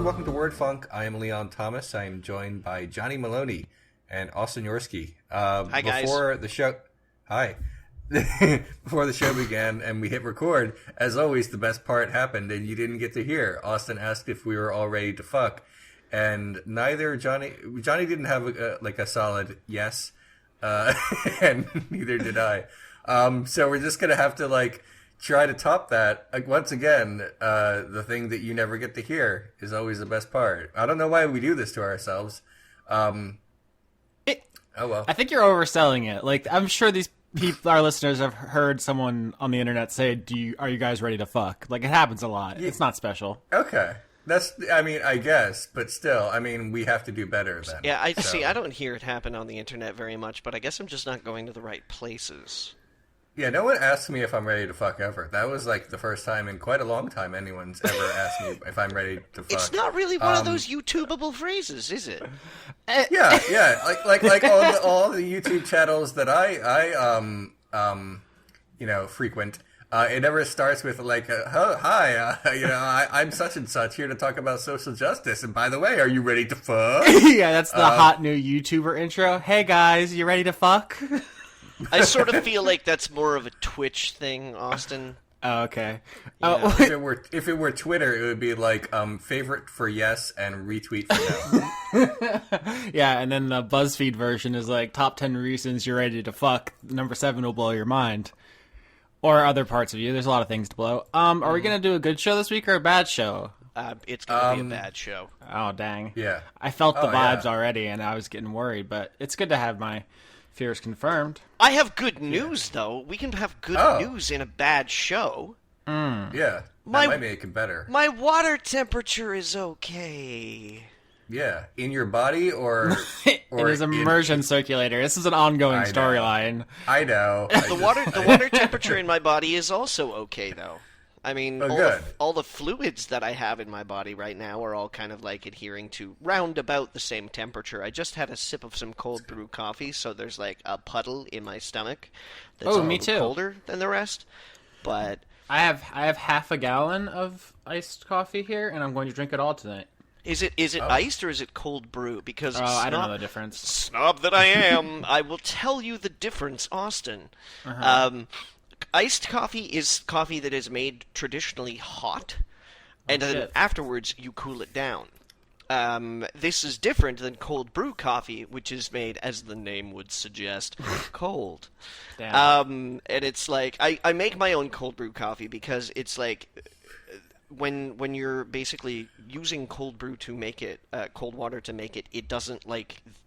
welcome to Word Funk. I am Leon Thomas. I am joined by Johnny Maloney and Austin Yorsky. Hi, guys. Before the show... Hi. Before the show began and we hit record, as always, the best part happened and you didn't get to hear. Austin asked if we were all ready to fuck, and neither Johnny didn't have a solid yes, and neither did I. So we're just gonna have to try to top that. Once again, the thing that you never get to hear is always the best part. I don't know why we do this to ourselves. Oh well. I think you're overselling it. I'm sure these people, our listeners, have heard someone on the internet say, are you guys ready to fuck? It happens a lot. It's not special. Okay. I guess, but still, we have to do better then. Yeah, I don't hear it happen on the internet very much, but I guess I'm just not going to the right places. Yeah, no one asks me if I'm ready to fuck ever. That was the first time in quite a long time anyone's ever asked me if I'm ready to fuck. It's not really one of those YouTubeable phrases, is it? Yeah. All the YouTube channels that I frequent. It never starts with hi, I'm such and such here to talk about social justice. And by the way, are you ready to fuck? Yeah, that's the hot new YouTuber intro. Hey guys, you ready to fuck? I sort of feel like that's more of a Twitch thing, Austin. Oh, okay. Yeah. If it were Twitter, it would be favorite for yes and retweet for no. Yeah, and then the BuzzFeed version is top 10 reasons you're ready to fuck. Number 7 will blow your mind. Or other parts of you. There's a lot of things to blow. Are we going to do a good show this week or a bad show? It's going to be a bad show. Oh, dang. Yeah. I felt the vibes already, and I was getting worried, but it's good to have my fears confirmed. I have good news, though. We can have good news in a bad show. Yeah, that might make it better. My water temperature is okay. Yeah, in your body or in his immersion circulator. This is an ongoing storyline. I know. The water temperature in my body is also okay, though. All the fluids that I have in my body right now are all kind of adhering to round about the same temperature. I just had a sip of some cold brew coffee, so there's a puddle in my stomach that's me too. Colder than the rest. But I have half a gallon of iced coffee here, and I'm going to drink it all tonight. Is it iced or is it cold brew? Because I don't know the difference. Snob that I am, I will tell you the difference, Austin. Uh-huh. Iced coffee is coffee that is made traditionally hot, and then afterwards you cool it down. This is different than cold brew coffee, which is made, as the name would suggest, cold. Damn. And it's I make my own cold brew coffee because it's when you're basically using cold brew to make it, cold water to make it, it doesn't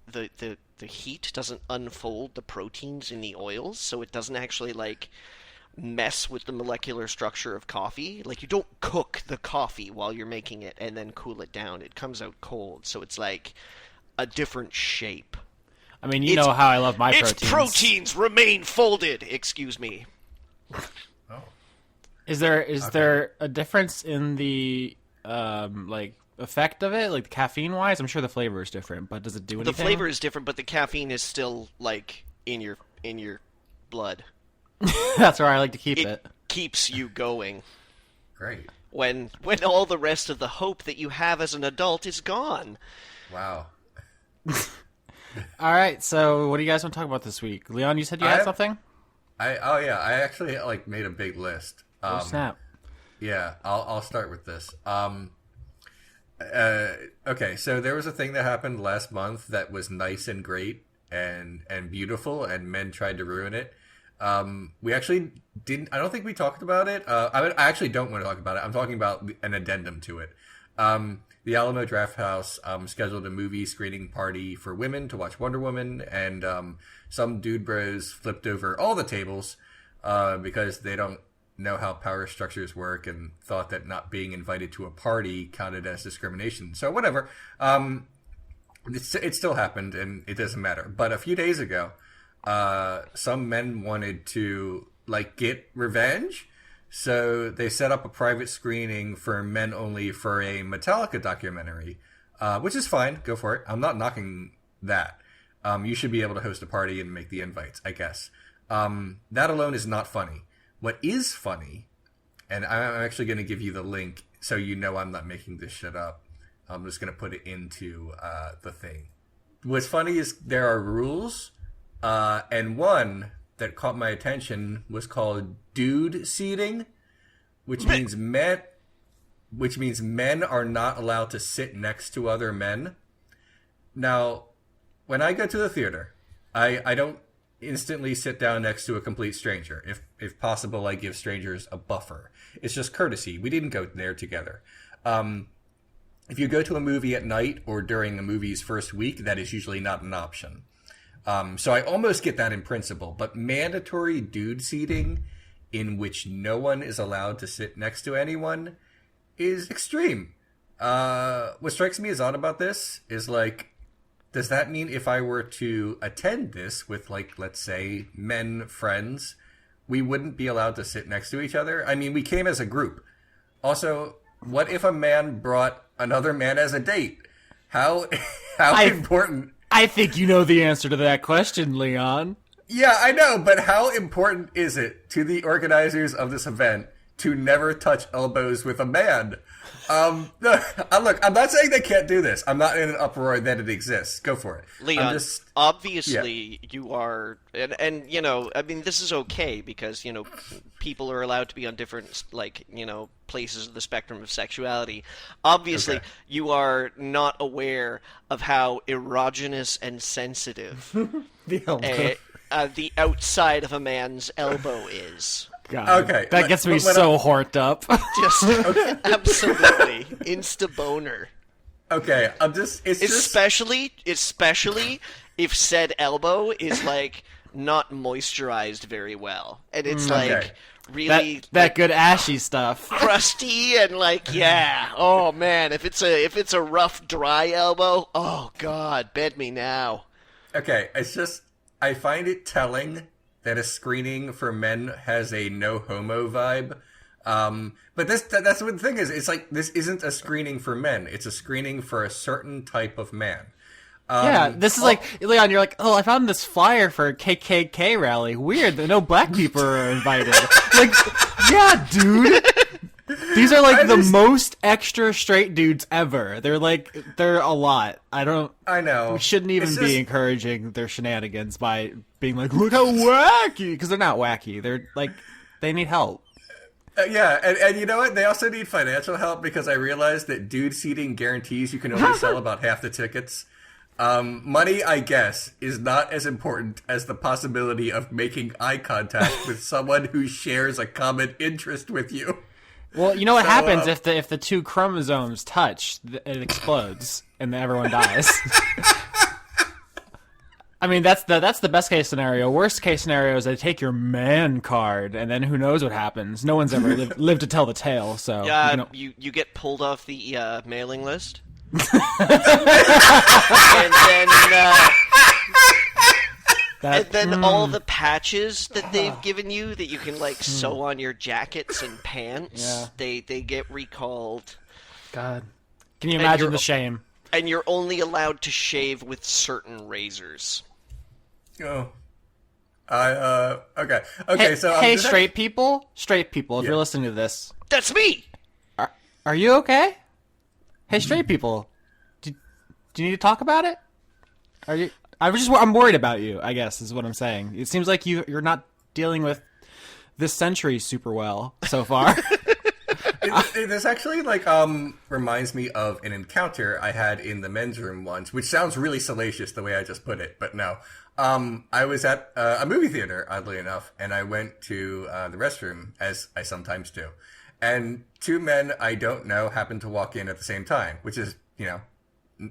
the heat doesn't unfold the proteins in the oils, so it doesn't actually mess with the molecular structure of coffee. You don't cook the coffee while you're making it and then cool it down. It comes out cold, so it's a different shape. You know how I love my proteins. Its proteins remain folded. Excuse me. Oh. Is there a difference in the effect of it, caffeine wise? I'm sure the flavor is different, but does it do anything? The flavor is different, but the caffeine is still in your blood. That's where I like to keep it. It keeps you going. Great. When all the rest of the hope that you have as an adult is gone. Wow. All right, so what do you guys want to talk about this week? Leon, you said you had something? I actually made a big list. Snap. Yeah, I'll start with this. Okay, so there was a thing that happened last month that was nice and great and beautiful, and men tried to ruin it. We actually didn't. I don't think we talked about it. I actually don't want to talk about it. I'm talking about an addendum to it. The Alamo Drafthouse scheduled a movie screening party for women to watch Wonder Woman, and some dude bros flipped over all the tables because they don't know how power structures work and thought that not being invited to a party counted as discrimination. So whatever. It still happened, and it doesn't matter. But a few days ago, some men wanted to get revenge, so they set up a private screening for men only for a Metallica documentary, which is fine. Go for it. I'm not knocking that. You should be able to host a party and make the invites, I guess. That alone is not funny. What is funny, and I'm actually going to give you the link so you know I'm not making this shit up. I'm just going to put it into the thing. What's funny is there are rules, and one that caught my attention was called dude seating, which means men are not allowed to sit next to other men. Now, when I go to the theater, I don't instantly sit down next to a complete stranger. If possible, I give strangers a buffer. It's just courtesy. We didn't go there together. If you go to a movie at night or during a movie's first week, that is usually not an option. So I almost get that in principle, but mandatory dude seating in which no one is allowed to sit next to anyone is extreme. What strikes me as odd about this is, like, does that mean if I were to attend this with, like, let's say, men friends, we wouldn't be allowed to sit next to each other? I mean, we came as a group. Also, what if a man brought another man as a date? How important? I think you know the answer to that question, Leon. Yeah, I know, but how important is it to the organizers of this event to never touch elbows with a man? Look, I'm not saying they can't do this. I'm not in an uproar that it exists. Go for it. Leon, obviously you are, and you know, I mean, this is okay because, you know, people are allowed to be on different, like, you know, places of the spectrum of sexuality. Obviously, you are not aware of how erogenous and sensitive the outside of a man's elbow is. God, okay, that gets me so horked up. Just absolutely insta boner. Okay, especially if said elbow is like not moisturized very well, and it's like really that good ashy stuff, crusty and like oh man, if it's a rough dry elbow, oh god, bed me now. Okay, it's just I find it telling that a screening for men has a no homo vibe. But that's what the thing is. It's like, this isn't a screening for men. It's a screening for a certain type of man. This is like, Leon, you're like, oh, I found this flyer for a KKK rally. Weird that no black people are invited. Like, yeah, dude. These are like the most extra straight dudes ever. They're a lot. I know. We shouldn't even be encouraging their shenanigans by being like, look how wacky. Because they're not wacky. They're like, they need help. And you know what? They also need financial help because I realized that dude seating guarantees you can only sell about half the tickets. Money, I guess, is not as important as the possibility of making eye contact with someone who shares a common interest with you. Well, you know what happens if the two chromosomes touch? It explodes and everyone dies. I mean, that's the best case scenario. Worst case scenario is they take your man card, and then who knows what happens? No one's ever lived to tell the tale. So you get pulled off the mailing list, and then all the patches that they've given you that you can like sew on your jackets and pants, they get recalled. God, can you imagine the shame? And you're only allowed to shave with certain razors. Oh, okay. So hey, straight people, if you're listening to this, that's me. Are you okay? Hey, straight people, do you need to talk about it? Are you? I'm worried about you, I guess, is what I'm saying. It seems like you're not dealing with this century super well so far. This actually reminds me of an encounter I had in the men's room once, which sounds really salacious the way I just put it, but no. I was at a movie theater, oddly enough, and I went to the restroom, as I sometimes do. And two men I don't know happened to walk in at the same time, which is,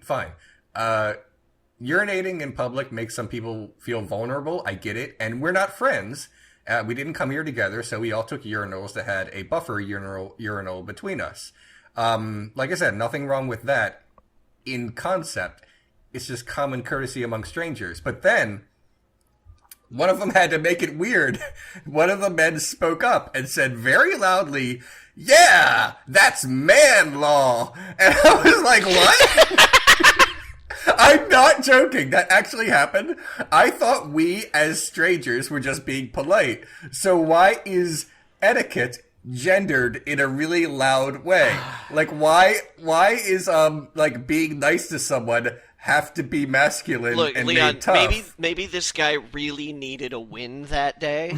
fine. Urinating in public makes some people feel vulnerable. I get it. And we're not friends. We didn't come here together, so we all took urinals that had a buffer urinal between us. Like I said, nothing wrong with that in concept. It's just common courtesy among strangers. But then, one of them had to make it weird. One of the men spoke up and said very loudly, "Yeah, that's man law." And I was like, what? I'm not joking. That actually happened. I thought we, as strangers, were just being polite. So why is etiquette gendered in a really loud way. Like, why is like being nice to someone have to be masculine? Look, and Leon, made tough? maybe this guy really needed a win that day.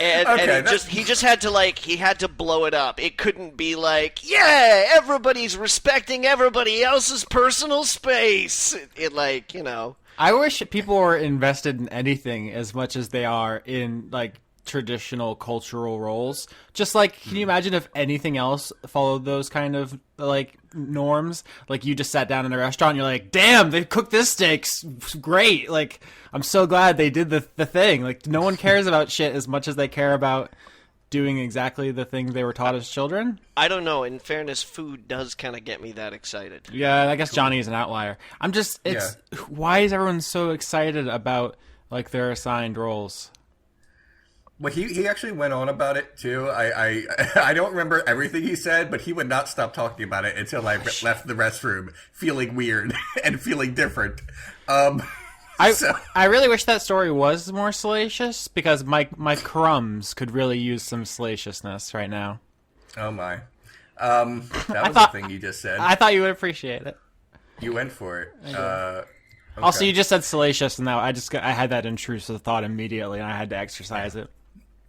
And he just had to blow it up. It couldn't be like, yeah, everybody's respecting everybody else's personal space. It like, you know. I wish people were invested in anything as much as they are in like traditional cultural roles. Just like, can you imagine if anything else followed those kind of like norms? Like you just sat down in a restaurant and you're like, damn, they cooked this steak great. Like, I'm so glad they did the thing. Like, no one cares about shit as much as they care about doing exactly the things they were taught as children. I don't know. In fairness, food does kind of get me that excited. Yeah, I guess Johnny is an outlier. Why is everyone so excited about like their assigned roles? Well, he actually went on about it too. I don't remember everything he said, but he would not stop talking about it until I left the restroom, feeling weird and feeling different. I really wish that story was more salacious because my crumbs could really use some salaciousness right now. Oh my, that was the thing you just said. I thought you would appreciate it. You went for it. Okay. Also, you just said salacious, and now I had that intrusive thought immediately, and I had to exercise it.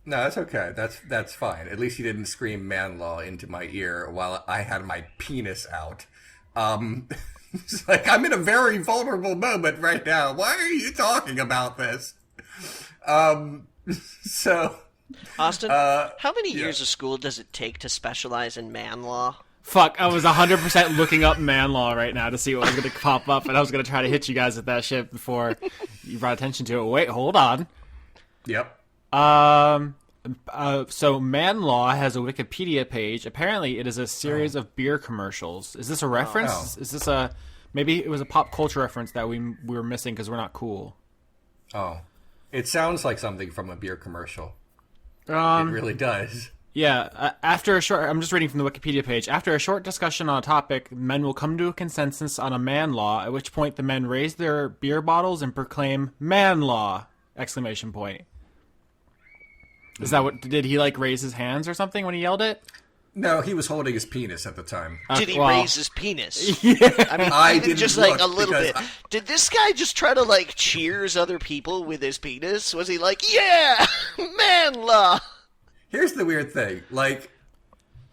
No, that's okay. That's fine. At least you didn't scream "man law" into my ear while I had my penis out. It's like, I'm in a very vulnerable moment right now. Why are you talking about this? So, Austin, how many years of school does it take to specialize in man law? Fuck, I was 100% looking up man law right now to see what was going to pop up, and I was going to try to hit you guys with that shit before you brought attention to it. Wait, hold on. Yep. So man law has a Wikipedia page. Apparently, it is a series of beer commercials. Is this a reference? Is this maybe it was a pop culture reference that we were missing because we're not cool? Oh, it sounds like something from a beer commercial. It really does. Yeah. I'm just reading from the Wikipedia page. After a short discussion on a topic, men will come to a consensus on a man law. At which point, the men raise their beer bottles and proclaim "man law!" Exclamation point. Is that what, did he like raise his hands or something when he yelled it? No, he was holding his penis at the time. Did he raise his penis? Yeah. I mean, I didn't just look like a little bit. Did this guy just try to like cheers other people with his penis? Was he like, yeah, man law? Here's the weird thing. Like,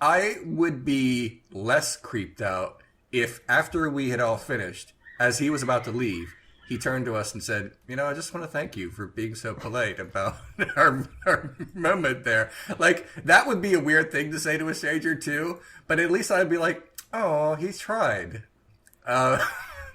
I would be less creeped out if after we had all finished, as he was about to leave, he turned to us and said, I just want to thank you for being so polite about our moment there. Like, that would be a weird thing to say to a stranger, too. But at least I'd be like, oh, he's tried.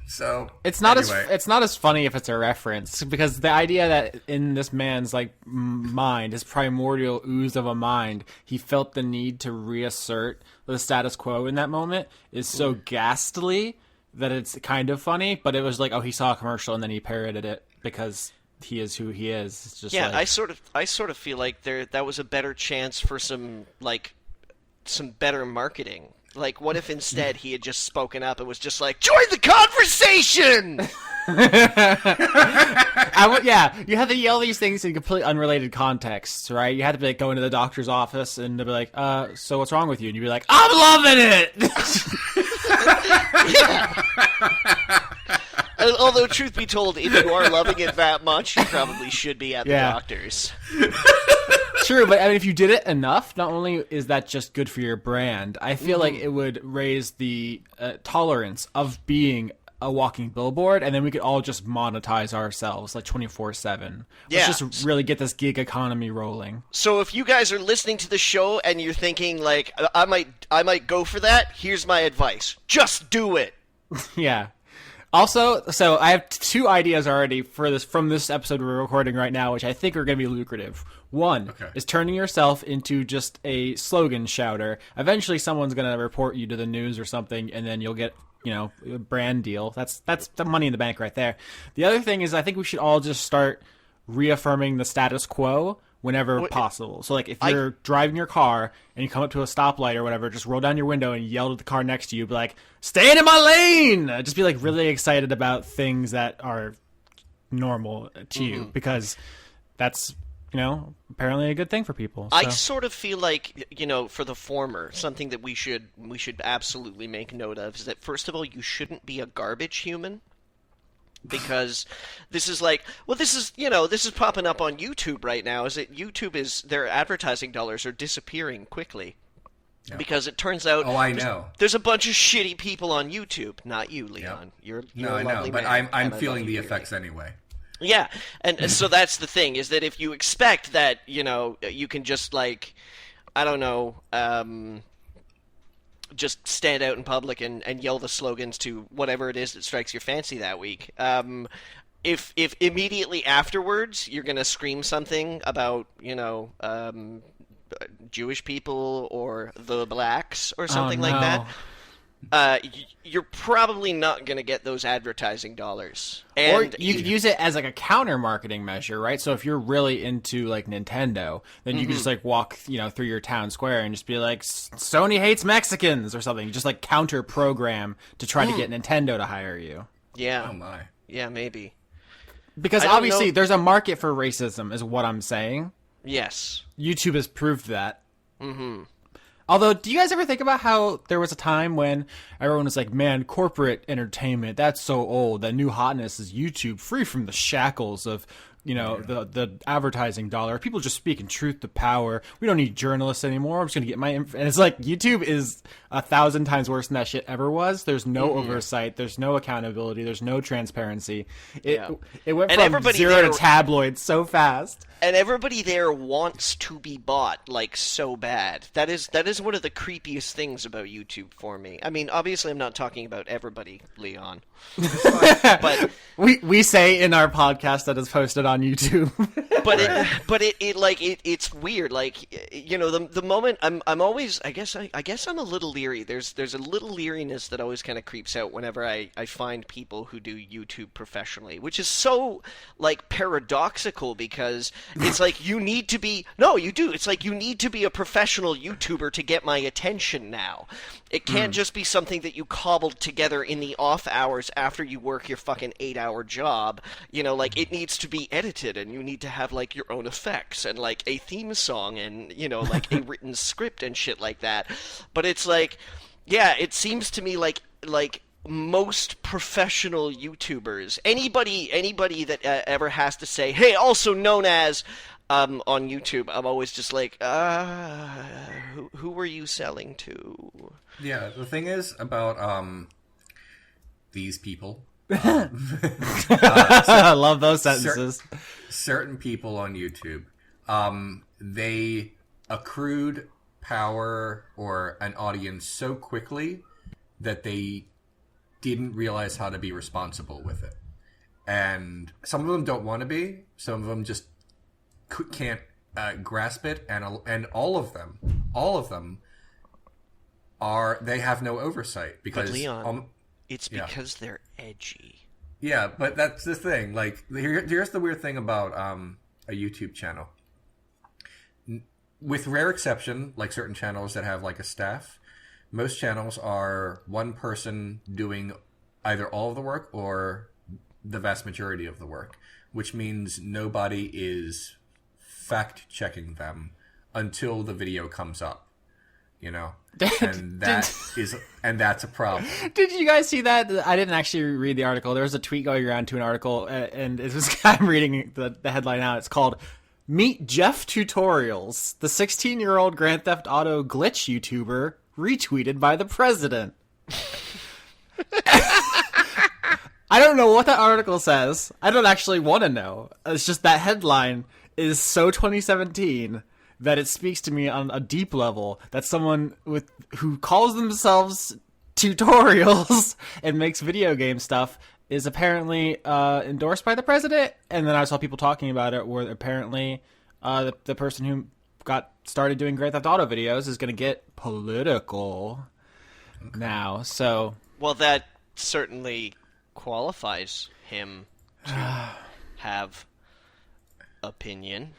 So it's not anyway. as funny if it's a reference, because the idea that in this man's like mind, his primordial ooze of a mind, he felt the need to reassert the status quo in that moment is so ghastly that it's kind of funny. But it was like, oh, he saw a commercial and then he parroted it because he is who he is. It's just I sort of feel like that was a better chance for some better marketing. Like, what if instead he had just spoken up and was just like, join the conversation! You have to yell these things in completely unrelated contexts, right? You had to be like going to the doctor's office and they'll be like, so what's wrong with you? And you'd be like, I'm loving it! Yeah. Although, truth be told, if you are loving it that much, you probably should be at the doctor's. True, but I mean, if you did it enough, not only is that just good for your brand, I feel like it would raise the tolerance of being a walking billboard, and then we could all just monetize ourselves like 24/7. Let's just really get this gig economy rolling. So if you guys are listening to the show and you're thinking like, I might go for that, here's my advice: just do it. Yeah. Also, so I have two ideas already from this episode we're recording right now, which I think are going to be lucrative. One is turning yourself into just a slogan shouter. Eventually, someone's going to report you to the news or something, and then you'll get, a brand deal. That's the money in the bank right there. The other thing is I think we should all just start reaffirming the status quo whenever possible. So, like, if you're driving your car and you come up to a stoplight or whatever, just roll down your window and yell at the car next to you. Be like, staying in my lane! Just be, like, really excited about things that are normal to you, because that's apparently a good thing for people. So. I sort of feel like, for the former, something that we should absolutely make note of is that, first of all, you shouldn't be a garbage human. Because this is this is popping up on YouTube right now, is that their advertising dollars are disappearing quickly. Yeah. Because it turns out I know. There's a bunch of shitty people on YouTube. Not you, Leon. Yep. You're I know, but I'm feeling the effects anyway. Yeah, and so that's the thing, is that if you expect that, you can just, like, I don't know, just stand out in public and yell the slogans to whatever it is that strikes your fancy that week. If immediately afterwards you're going to scream something about, Jewish people or the blacks or something like that, you're probably not going to get those advertising dollars. And or you could use it as like a counter marketing measure, right? So if you're really into like Nintendo, then you can just like walk, through your town square and just be like, Sony hates Mexicans or something. You just like counter program to try to get Nintendo to hire you. Yeah. Oh my. Yeah, maybe. Because obviously there's a market for racism, is what I'm saying. Yes. YouTube has proved that. Mm-hmm. Although, do you guys ever think about how there was a time when everyone was like, man, corporate entertainment, that's so old. That new hotness is YouTube, free from the shackles of, the advertising dollar. People just speaking truth to power. We don't need journalists anymore. I'm just going to get my and it's like, YouTube is 1,000 times worse than that shit ever was. There's no oversight. There's no accountability. There's no transparency. It went from zero to tabloid so fast. And everybody there wants to be bought, like, so bad. That is one of the creepiest things about YouTube for me. I mean, obviously I'm not talking about everybody, Leon. But we say in our podcast that is posted on YouTube. but it's weird. Like, the moment I'm always, I guess I'm a little leery. There's a little leeriness that always kind of creeps out whenever I find people who do YouTube professionally, which is so, like, paradoxical, because it's like you need to be It's like you need to be a professional YouTuber to get my attention now. It can't just be something that you cobbled together in the off hours after you work your fucking 8-hour job. Like, it needs to be edited, and you need to have, like, your own effects and, like, a theme song and, like, a written script and shit like that. But it's like, yeah, it seems to me like most professional YouTubers, anybody that ever has to say, hey, also known as, on YouTube, I'm always just like, who were you selling to? Yeah, the thing is about these people. I love those sentences. Certain people on YouTube, they accrued power or an audience so quickly that they didn't realize how to be responsible with it. And some of them don't want to be. Some of them just can't grasp it. And all of them they have no oversight. Because, but Leon, it's because they're edgy. Yeah, but that's the thing. Like, here's the weird thing about a YouTube channel. With rare exception, like certain channels that have like a staff, most channels are one person doing either all of the work or the vast majority of the work, which means nobody is fact-checking them until the video comes up, and that's a problem. Did you guys see that? I didn't actually read the article. There was a tweet going around to an article, and it was, I'm reading the headline now. It's called "Meet Jeff Tutorials, the 16-year-old Grand Theft Auto glitch YouTuber retweeted by the president." I don't know what that article says. I don't actually want to know. It's just that headline is so 2017 that it speaks to me on a deep level, that someone who calls themselves tutorials and makes video game stuff is apparently endorsed by the president. And then I saw people talking about it where apparently the person who got started doing Grand Theft Auto videos is going to get political now. So, well, that certainly qualifies him to have opinion.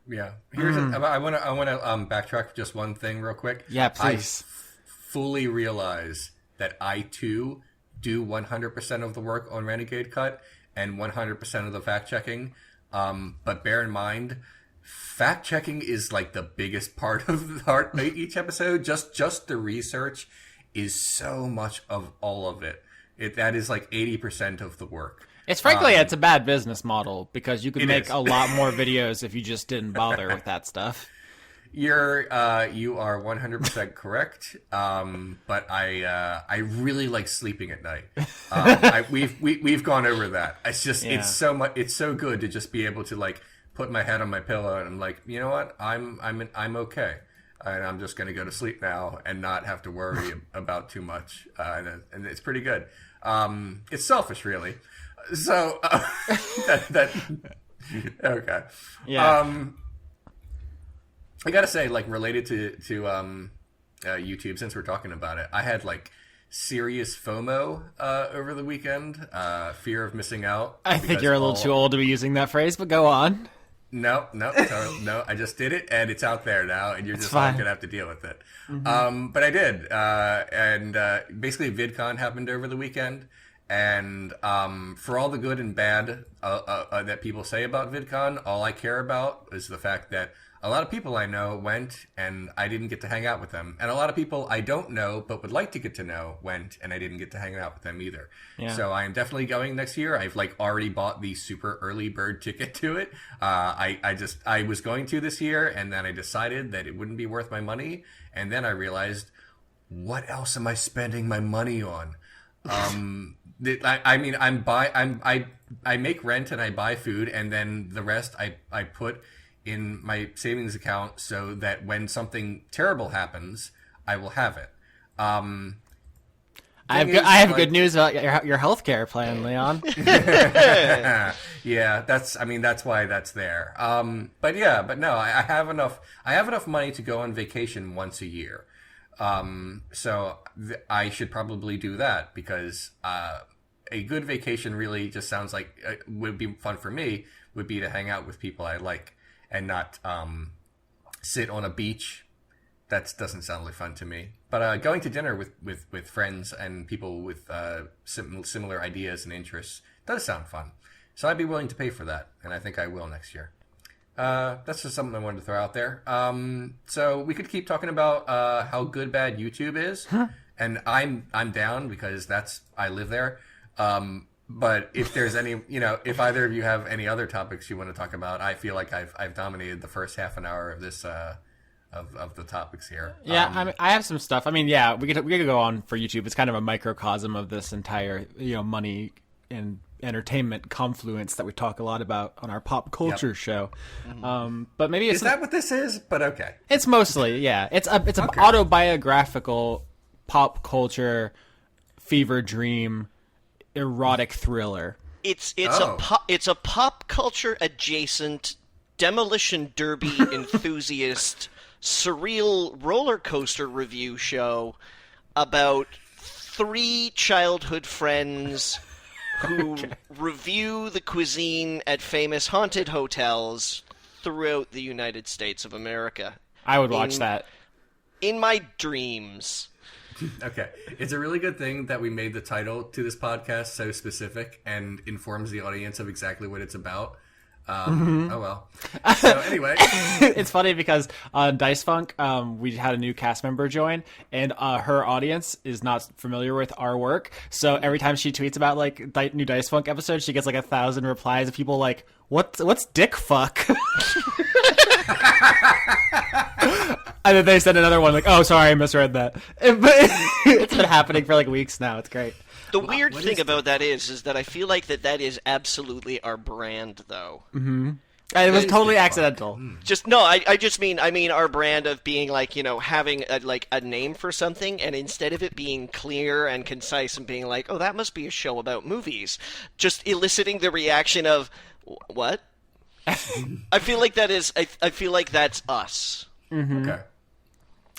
Yeah. Here's I want to backtrack just one thing real quick. Yeah, please. I fully realize that I too do 100% of the work on Renegade Cut and 100% of the fact checking. But bear in mind, fact checking is like the biggest part of each episode. Just the research is so much of all of it. That is like 80% of the work. It's frankly, it's a bad business model because you could make is. a lot more videos if you just didn't bother with that stuff. You are 100% correct. But I really like sleeping at night. We've gone over that. It's just it's so good to just be able to like put my head on my pillow and I'm like, you know what, I'm okay, and I'm just gonna go to sleep now and not have to worry about too much. And it's pretty good. It's selfish, really. So okay. Yeah. I gotta say, like, related to YouTube, since we're talking about it, I had like serious FOMO over the weekend, fear of missing out. I think you're a little too old to be using that phrase, but go on. No, I just did it, and it's out there now, and you're just all gonna have to deal with it. Mm-hmm. But I did, and basically VidCon happened over the weekend. And for all the good and bad that people say about VidCon, all I care about is the fact that a lot of people I know went, and I didn't get to hang out with them. And a lot of people I don't know but would like to get to know went, and I didn't get to hang out with them either. Yeah. So I am definitely going next year. I've like already bought the super early bird ticket to it. I was going to this year, and then I decided that it wouldn't be worth my money. And then I realized, what else am I spending my money on? I mean, I make rent and I buy food, and then the rest I put in my savings account so that when something terrible happens, I will have it. I have good news about your healthcare plan, Leon. Yeah, that's why that's there. But no, I have enough money to go on vacation once a year. So I should probably do that because a good vacation really just sounds like would be fun for me, would be to hang out with people I like and not sit on a beach. That doesn't sound like fun to me. But going to dinner with friends and people with similar ideas and interests does sound fun. So I'd be willing to pay for that, and I think I will next year. That's just something I wanted to throw out there. So we could keep talking about how good bad YouTube is, and I'm down because I live there. But if there's any, if either of you have any other topics you want to talk about, I feel like I've dominated the first half an hour of this of the topics here. Yeah, I have some stuff. We could go on for YouTube. It's kind of a microcosm of this entire money and entertainment confluence that we talk a lot about on our pop culture show. Mm-hmm. But maybe it's that what this is? But okay, it's mostly it's an autobiographical pop culture fever dream erotic thriller. It's a pop culture adjacent demolition derby enthusiast surreal roller coaster review show about 3 childhood friends who review the cuisine at famous haunted hotels throughout the United States of America. I would watch that. In my dreams. Okay. It's a really good thing that we made the title to this podcast so specific and informs the audience of exactly what it's about. Oh well. So anyway, it's funny because on Dice Funk, we had a new cast member join, and her audience is not familiar with our work. So every time she tweets about like new Dice Funk episodes, she gets like 1,000 replies of people like, "What's dick fuck?" And then they send another one like, "Oh, sorry, I misread that." But it's been happening for like weeks now. It's great. The weird thing about that is that I feel like that is absolutely our brand, though. Mm-hmm. And it was totally accidental. I just mean our brand of being like, having a name for something, and instead of it being clear and concise and being like, oh, that must be a show about movies, just eliciting the reaction of, what? I feel like I feel like that's us. Mm-hmm. Okay.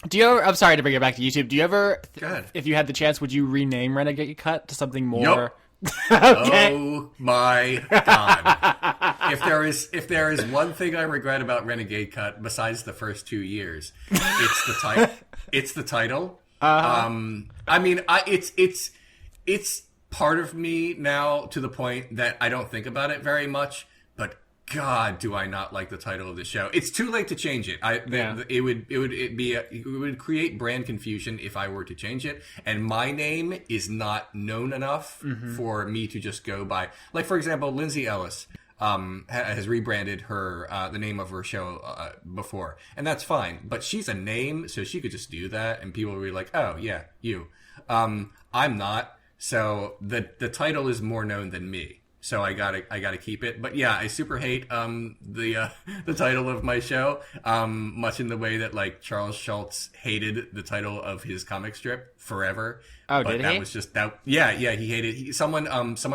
Do you ever? I'm sorry to bring it back to YouTube. Do you ever, Go ahead. if you had the chance, would you rename Renegade Cut to something more? Nope. Okay. Oh my god! If there is one thing I regret about Renegade Cut besides the first 2 years, it's the title. It's the title. It's part of me now to the point that I don't think about it very much. But God, do I not like the title of the show? It's too late to change it. It would create brand confusion if I were to change it, and my name is not known enough for me to just go by. Like, for example, Lindsay Ellis has rebranded her the name of her show before, and that's fine. But she's a name, so she could just do that, and people will be like, "Oh yeah, you." I'm not, so the title is more known than me. So I gotta keep it. But yeah, I super hate the title of my show, much in the way that like Charles Schultz hated the title of his comic strip forever. Oh, but did that he? was just that. Yeah, he hated. Someone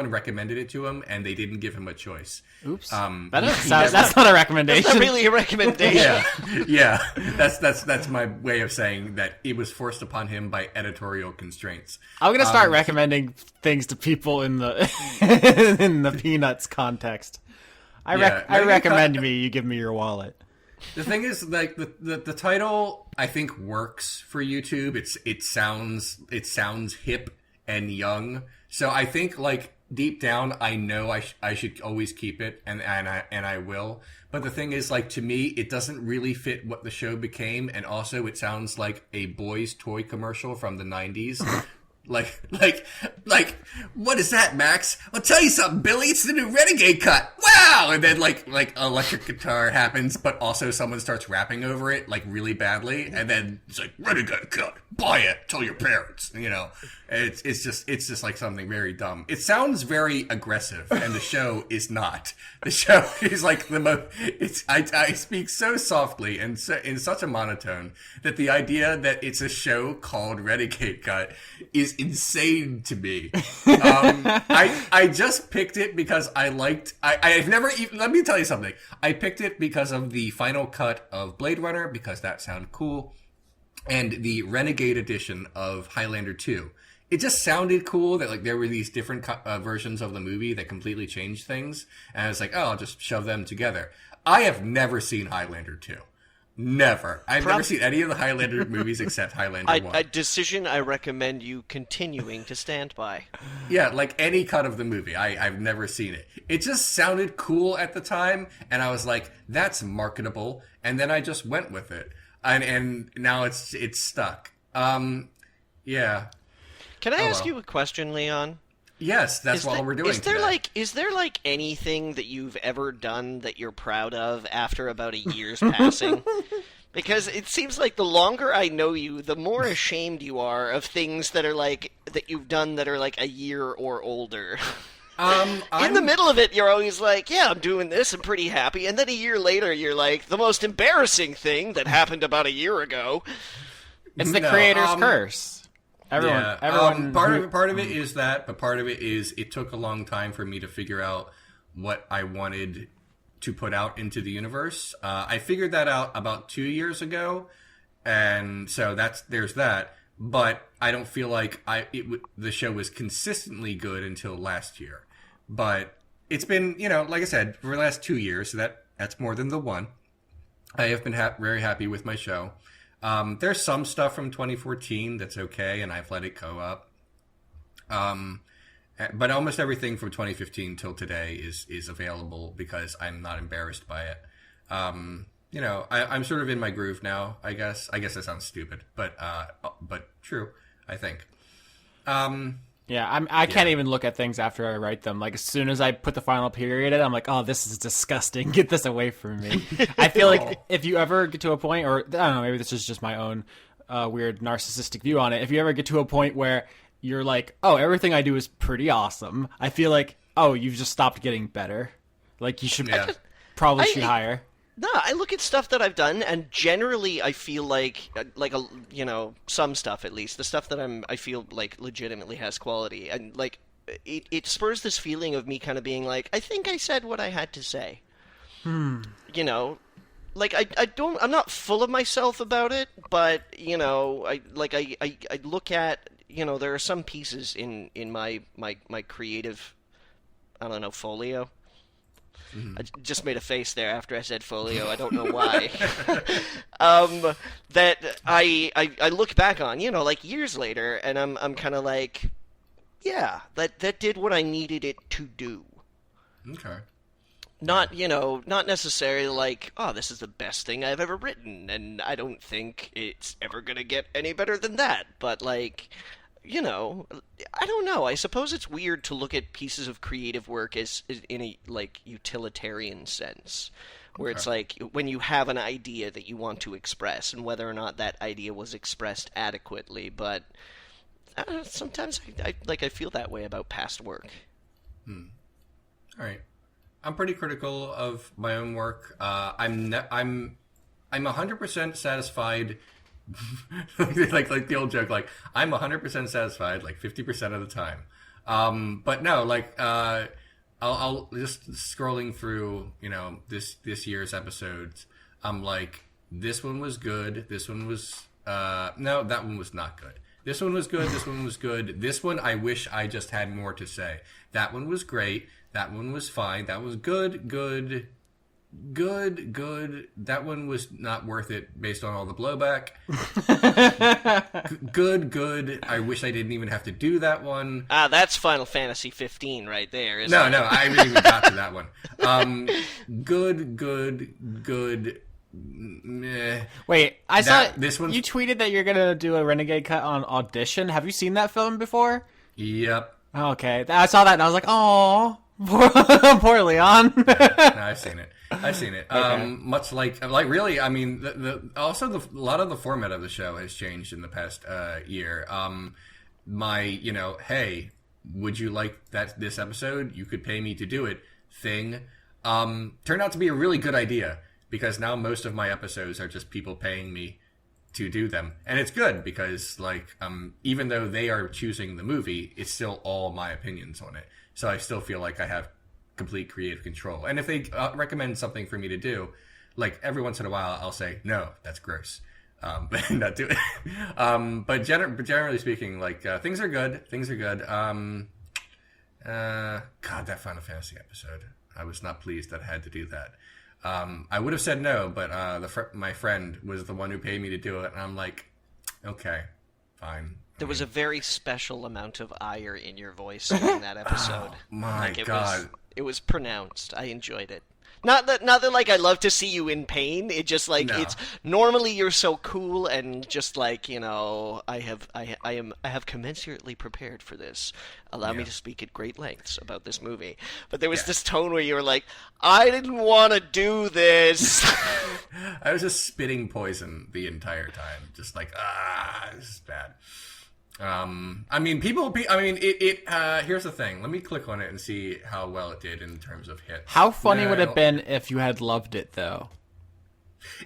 recommended it to him, and they didn't give him a choice. Oops. That's not a recommendation. That's not really a recommendation. Yeah. That's my way of saying that it was forced upon him by editorial constraints. I'm gonna start recommending things to people in the in the Peanuts context. I recommend you give me your wallet. The thing is, like the title, I think works for YouTube. It sounds hip and young. So I think like deep down, I know I should always keep it, and I will. But the thing is, like, to me, it doesn't really fit what the show became, and also it sounds like a boys' toy commercial from the 90s. Like, what is that, Max? I'll tell you something, Billy. It's the new Renegade cut. Wow! And then, like electric guitar happens, but also someone starts rapping over it, like, really badly. And then it's like, Renegade cut. Buy it. Tell your parents. You know, it's just like something very dumb. It sounds very aggressive, and the show is not. The show is like the most. I speak so softly and so, in such a monotone that the idea that it's a show called Renegade Cut is insane to me. I just picked it because I liked. I've never even. Let me tell you something. I picked it because of the final cut of Blade Runner, because that sounded cool, and the Renegade edition of Highlander 2. It just sounded cool that like there were these different versions of the movie that completely changed things, and I was like, oh, I'll just shove them together. I have never seen Highlander 2. Never. I've never seen any of the Highlander movies except Highlander 1. A decision I recommend you continuing to stand by. Yeah, like any cut of the movie. I've never seen it. It just sounded cool at the time, and I was like, that's marketable, and then I just went with it. And now it's stuck. Yeah. Can I ask you a question, Leon? Yes, that's what we're doing. Is there anything that you've ever done that you're proud of after about a year's passing? Because it seems like the longer I know you, the more ashamed you are of things that are like that you've done that are like a year or older. In the middle of it, you're always like, yeah, I'm doing this, I'm pretty happy. And then a year later, you're like, the most embarrassing thing that happened about a year ago. It's the creator's curse. Everyone. Part of it is that, but part of it is it took a long time for me to figure out what I wanted to put out into the universe. I figured that out about 2 years ago, and so there's that. But I don't feel like the show was consistently good until last year. But it's been, like I said, for the last 2 years, so that's more than the one. I have been very happy with my show. There's some stuff from 2014 that's okay, and I've let it go up. But almost everything from 2015 till today is available because I'm not embarrassed by it. I'm sort of in my groove now, I guess. I guess that sounds stupid, but true, I think. I can't even look at things after I write them. Like, as soon as I put the final period in, I'm like, oh, this is disgusting. Get this away from me. I feel like if you ever get to a point, or I don't know, maybe this is just my own weird narcissistic view on it. If you ever get to a point where you're like, oh, everything I do is pretty awesome, I feel like, oh, you've just stopped getting better. Like, you should probably shoot higher. No, I look at stuff that I've done, and generally I feel like some stuff at least, the stuff that I feel like legitimately has quality, and like it spurs this feeling of me kind of being like, I think I said what I had to say. Like I'm not full of myself about it, but I look at there are some pieces in my creative, I don't know, folio. I just made a face there after I said folio. I don't know why. That I look back on, like years later, and I'm kind of like, yeah, that did what I needed it to do. Okay. Not, not necessarily like, oh, this is the best thing I've ever written, and I don't think it's ever gonna get any better than that. But, like, I don't know. I suppose it's weird to look at pieces of creative work as in a, like, utilitarian sense, where it's like when you have an idea that you want to express, and whether or not that idea was expressed adequately. But sometimes I feel that way about past work. All right. I'm pretty critical of my own work. I'm 100% satisfied. like the old joke, like I'm 100% satisfied, like 50% of the time. But no, like I'll just scrolling through, this year's episodes. I'm like, this one was good. This one was no, that one was not good. This one was good. This one was good. This one, I wish I just had more to say. That one was great. That one was fine. That was good. That one was not worth it based on all the blowback. Good. I wish I didn't even have to do that one. That's Final Fantasy 15 right there, isn't it? No, I haven't even got to that one. Good. Meh. Wait, I saw this one. You tweeted that you're gonna do a Renegade cut on Audition. Have you seen that film before? Yep. Okay, I saw that and I was like, oh, poor Leon. No, I've seen it. Okay. Much like really, I mean, a lot of the format of the show has changed in the past year. Hey, would you like this episode? You could pay me to do it thing. Turned out to be a really good idea, because now most of my episodes are just people paying me to do them. And it's good because, like, even though they are choosing the movie, it's still all my opinions on it. So I still feel like I have complete creative control. And if they recommend something for me to do, like, every once in a while, I'll say, no, that's gross. But not do it. But generally speaking, like, things are good. God, that Final Fantasy episode. I was not pleased that I had to do that. I would have said no, but my friend was the one who paid me to do it, and I'm like, okay, fine. There was a very special amount of ire in your voice during that episode. Oh, my God. It was pronounced. I enjoyed it. Not that like I love to see you in pain. It just like It's normally you're so cool and just like, I have commensurately prepared for this. Allow me to speak at great lengths about this movie. But there was this tone where you were like, I didn't want to do this. I was just spitting poison the entire time, just like, this is bad. Here's the thing. Let me click on it and see how well it did in terms of hits. How funny would it have been if you had loved it, though?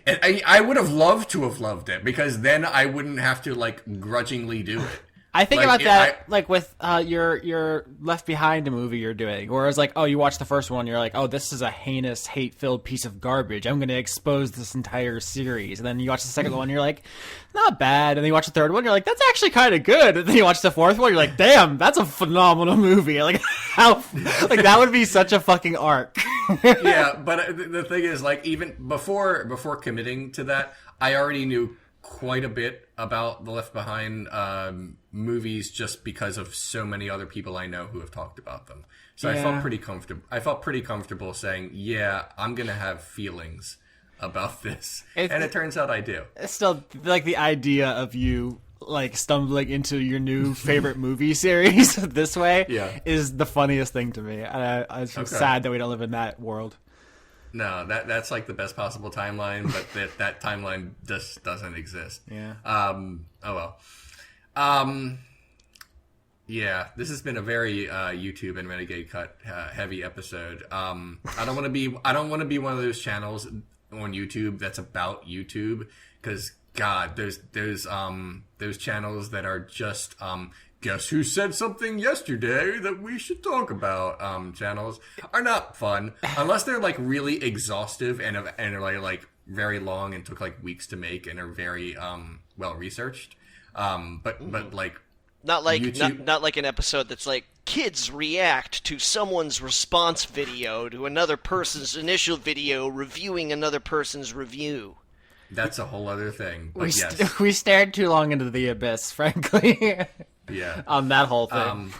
And I would have loved to have loved it, because then I wouldn't have to, like, grudgingly do it. I think about that, like, with your Left Behind movie you're doing, whereas, like, you watch the first one, you're like, this is a heinous, hate-filled piece of garbage. I'm going to expose this entire series. And then you watch the second one, you're like, not bad. And then you watch the third one, you're like, that's actually kind of good. And then you watch the fourth one, you're like, damn, that's a phenomenal movie. Like, that would be such a fucking arc. Yeah, but the thing is, like, even before committing to that, I already knew quite a bit about the Left Behind movies, just because of so many other people I know who have talked about them. So yeah. I felt pretty comfortable saying, yeah, I'm gonna have feelings about this, and it turns out I do. It's still, like, the idea of you, like, stumbling into your new favorite movie series this way is the funniest thing to me. I'm sad that we don't live in that world. No, that's like the best possible timeline, but that timeline just doesn't exist. Yeah. Oh well. Yeah, this has been a very YouTube and Renegade Cut heavy episode. I don't want to be one of those channels on YouTube that's about YouTube, because God, there's those channels that are just guess who said something yesterday that we should talk about. Channels are not fun unless they're, like, really exhaustive and are like very long and took, like, weeks to make and are very well researched. But like, not like YouTube... not like an episode that's like, kids react to someone's response video to another person's initial video reviewing another person's review. That's a whole other thing. But we stared too long into the abyss, frankly. Yeah. On that whole thing.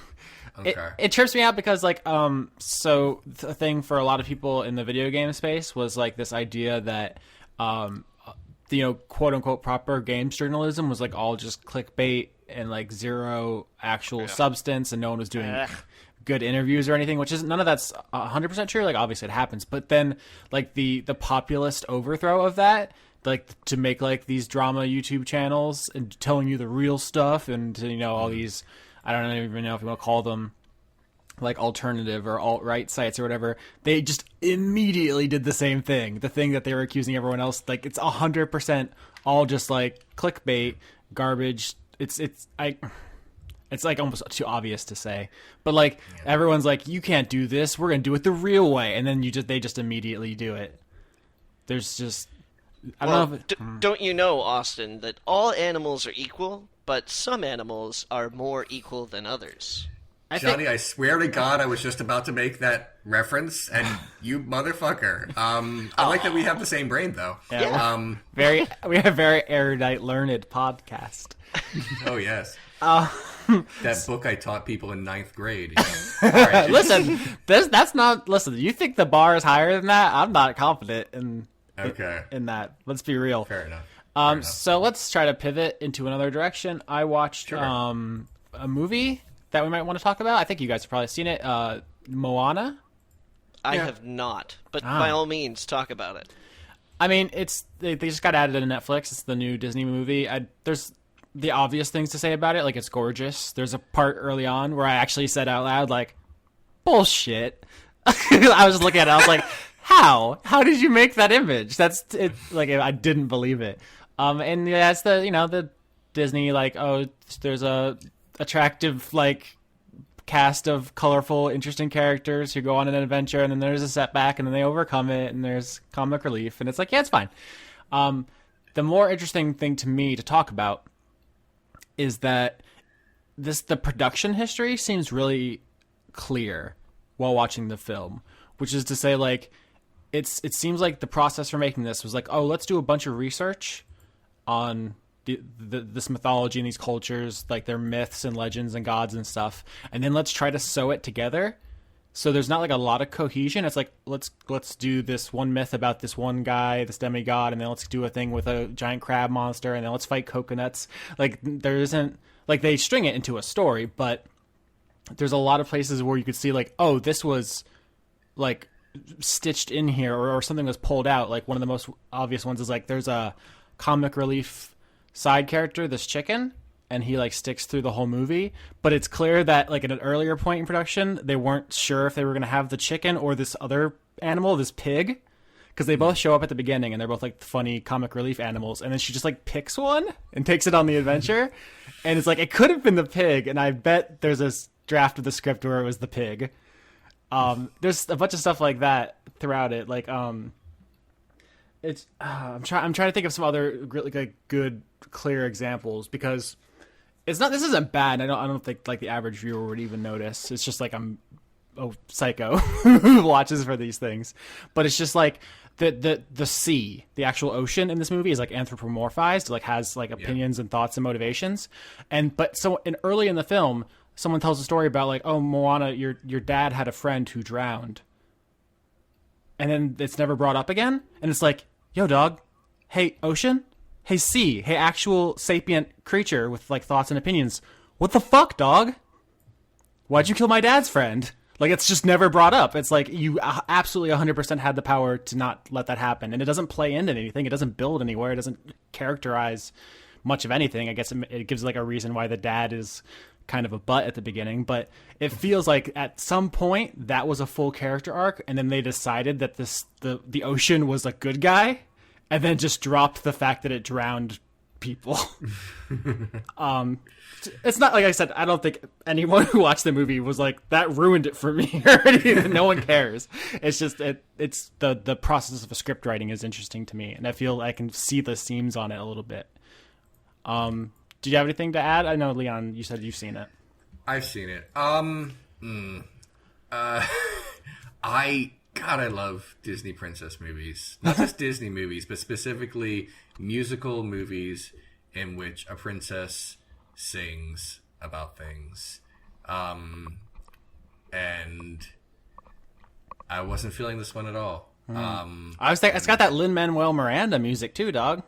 Okay. It trips me out because like so the thing for a lot of people in the video game space was like this idea that quote unquote proper games journalism was like all just clickbait and like zero actual substance, and no one was doing good interviews or anything, which is none of that's 100% true. Like obviously it happens, but then like the populist overthrow of that, like to make like these drama YouTube channels and telling you the real stuff, and all these, I don't even know if you want to call them like alternative or alt-right sites or whatever, they just immediately did the same thing. The thing that they were accusing everyone else, like it's 100% all just like clickbait garbage. It's like almost too obvious to say, but like everyone's like, you can't do this, we're gonna do it the real way, and then they just immediately do it. There's just don't you know, Austin, that all animals are equal, but some animals are more equal than others? Johnny, I swear to God, I was just about to make that reference, and you motherfucker. I like that we have the same brain, though. Yeah. We have a very erudite, learned podcast. Oh, yes. That book I taught people in 9th grade. Right. Listen, that's not... Listen, you think the bar is higher than that? I'm not confident in that. Let's be real. Fair enough. So let's try to pivot into another direction. I watched a movie that we might want to talk about. I think you guys have probably seen it. Moana. I have not, but by all means, talk about it. I mean, they just got added to Netflix. It's the new Disney movie. There's the obvious things to say about it, like it's gorgeous. There's a part early on where I actually said out loud, like, bullshit. I was just looking at it. I was like, how? How did you make that image? That's it. Like, I didn't believe it. And yeah, it's the Disney, like, oh, there's a attractive, like, cast of colorful, interesting characters who go on an adventure, and then there's a setback, and then they overcome it, and there's comic relief, and it's like, yeah, it's fine. The more interesting thing to me to talk about is that the production history seems really clear while watching the film, which is to say, like, it seems like the process for making this was like, oh, let's do a bunch of research on this mythology and these cultures, like their myths and legends and gods and stuff, and then let's try to sew it together. So there's not like a lot of cohesion. It's like, let's do this one myth about this one guy, this demigod, and then let's do a thing with a giant crab monster, and then let's fight coconuts. Like, there isn't, like, they string it into a story, but there's a lot of places where you could see, like, oh, this was like stitched in here, or something was pulled out. Like, one of the most obvious ones is like, there's a comic relief side character, this chicken, and he like sticks through the whole movie, but it's clear that like at an earlier point in production they weren't sure if they were going to have the chicken or this other animal, this pig, because they both show up at the beginning and they're both like funny comic relief animals, and then she just like picks one and takes it on the adventure, and it's like, it could have been the pig, and I bet there's this draft of the script where it was the pig. There's a bunch of stuff like that throughout it, like it's I'm trying to think of some other really like good clear examples, because this isn't bad. I don't think like the average viewer would even notice. It's just like I'm a psycho who watches for these things. But it's just like the sea, the actual ocean in this movie is like anthropomorphized, like has like opinions and thoughts and motivations. But early in the film, someone tells a story about like, oh, Moana, your dad had a friend who drowned. And then it's never brought up again. And it's like, yo, dog, hey, ocean, hey, sea, hey, actual sapient creature with like thoughts and opinions. What the fuck, dog? Why'd you kill my dad's friend? Like, it's just never brought up. It's like you absolutely 100% had the power to not let that happen. And it doesn't play into anything. It doesn't build anywhere. It doesn't characterize much of anything. I guess it gives like a reason why the dad is kind of a butt at the beginning, but it feels like at some point that was a full character arc, and then they decided that the ocean was a good guy, and then just dropped the fact that it drowned people. It's not, like I said, I don't think anyone who watched the movie was like, that ruined it for me or anything. No one cares. It's just it's the process of script writing is interesting to me, and I feel I can see the seams on it a little bit. Do you have anything to add? I know, Leon, you said you've seen it. I've seen it. I love Disney princess movies. Not just Disney movies, but specifically musical movies in which a princess sings about things. and I wasn't feeling this one at all. I was thinking, it's got that Lin-Manuel Miranda music too, dog.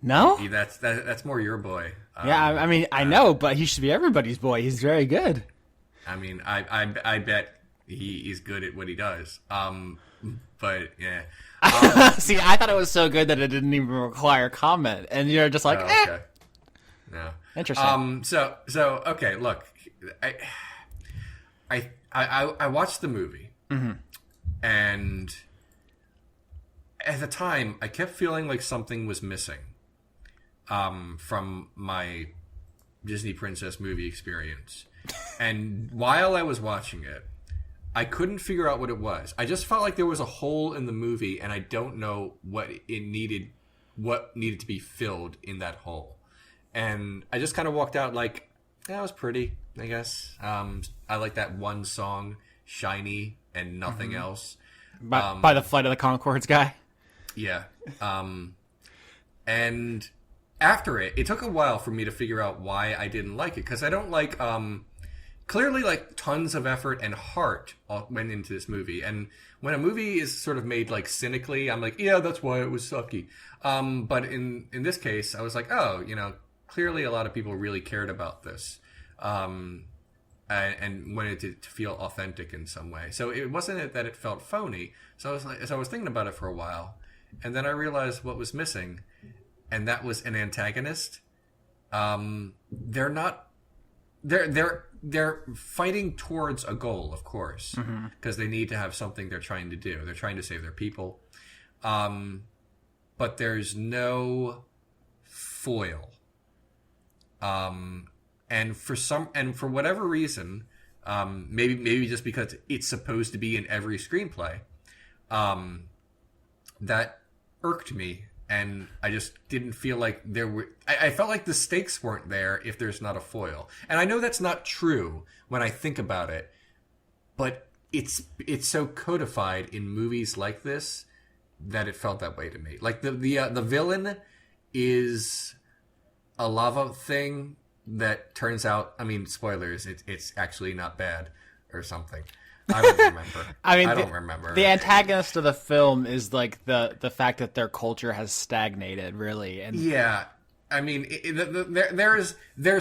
No? That's more your boy. Yeah, I mean, I know, but he should be everybody's boy. He's very good. I mean, I bet he's good at what he does. But yeah. See, I thought it was so good that it didn't even require comment, and you're just like, okay. No. Interesting. So okay. Look, I watched the movie, and at the time, I kept feeling like something was missing, from my Disney princess movie experience. And while I was watching it, I couldn't figure out what it was. I just felt like there was a hole in the movie, and I don't know what needed to be filled in that hole. And I just kind of walked out like, that was pretty, I guess. I like that one song, Shiny, and nothing else. By the Flight of the Conchords guy? Yeah. And after it took a while for me to figure out why I didn't like it. Because I don't like... clearly, like, tons of effort and heart went into this movie. And when a movie is sort of made, like, cynically, I'm like, yeah, that's why it was sucky. But in this case, I was like, oh, clearly a lot of people really cared about this. And wanted it to feel authentic in some way. So it wasn't that it felt phony. So I was thinking about it for a while. And then I realized what was missing. And that was an antagonist. They're fighting towards a goal, of course, because they need to have something they're trying to do. They're trying to save their people. But there's no foil. And for whatever reason, maybe just because it's supposed to be in every screenplay, that irked me. And I just didn't feel like there were... I felt like the stakes weren't there if there's not a foil. And I know that's not true when I think about it, but it's so codified in movies like this that it felt that way to me. Like the villain is a lava thing that turns out... I mean, spoilers, it's actually not bad or something. I don't remember. I don't remember. The antagonist of the film is like the fact that their culture has stagnated, really. And yeah, I mean, there's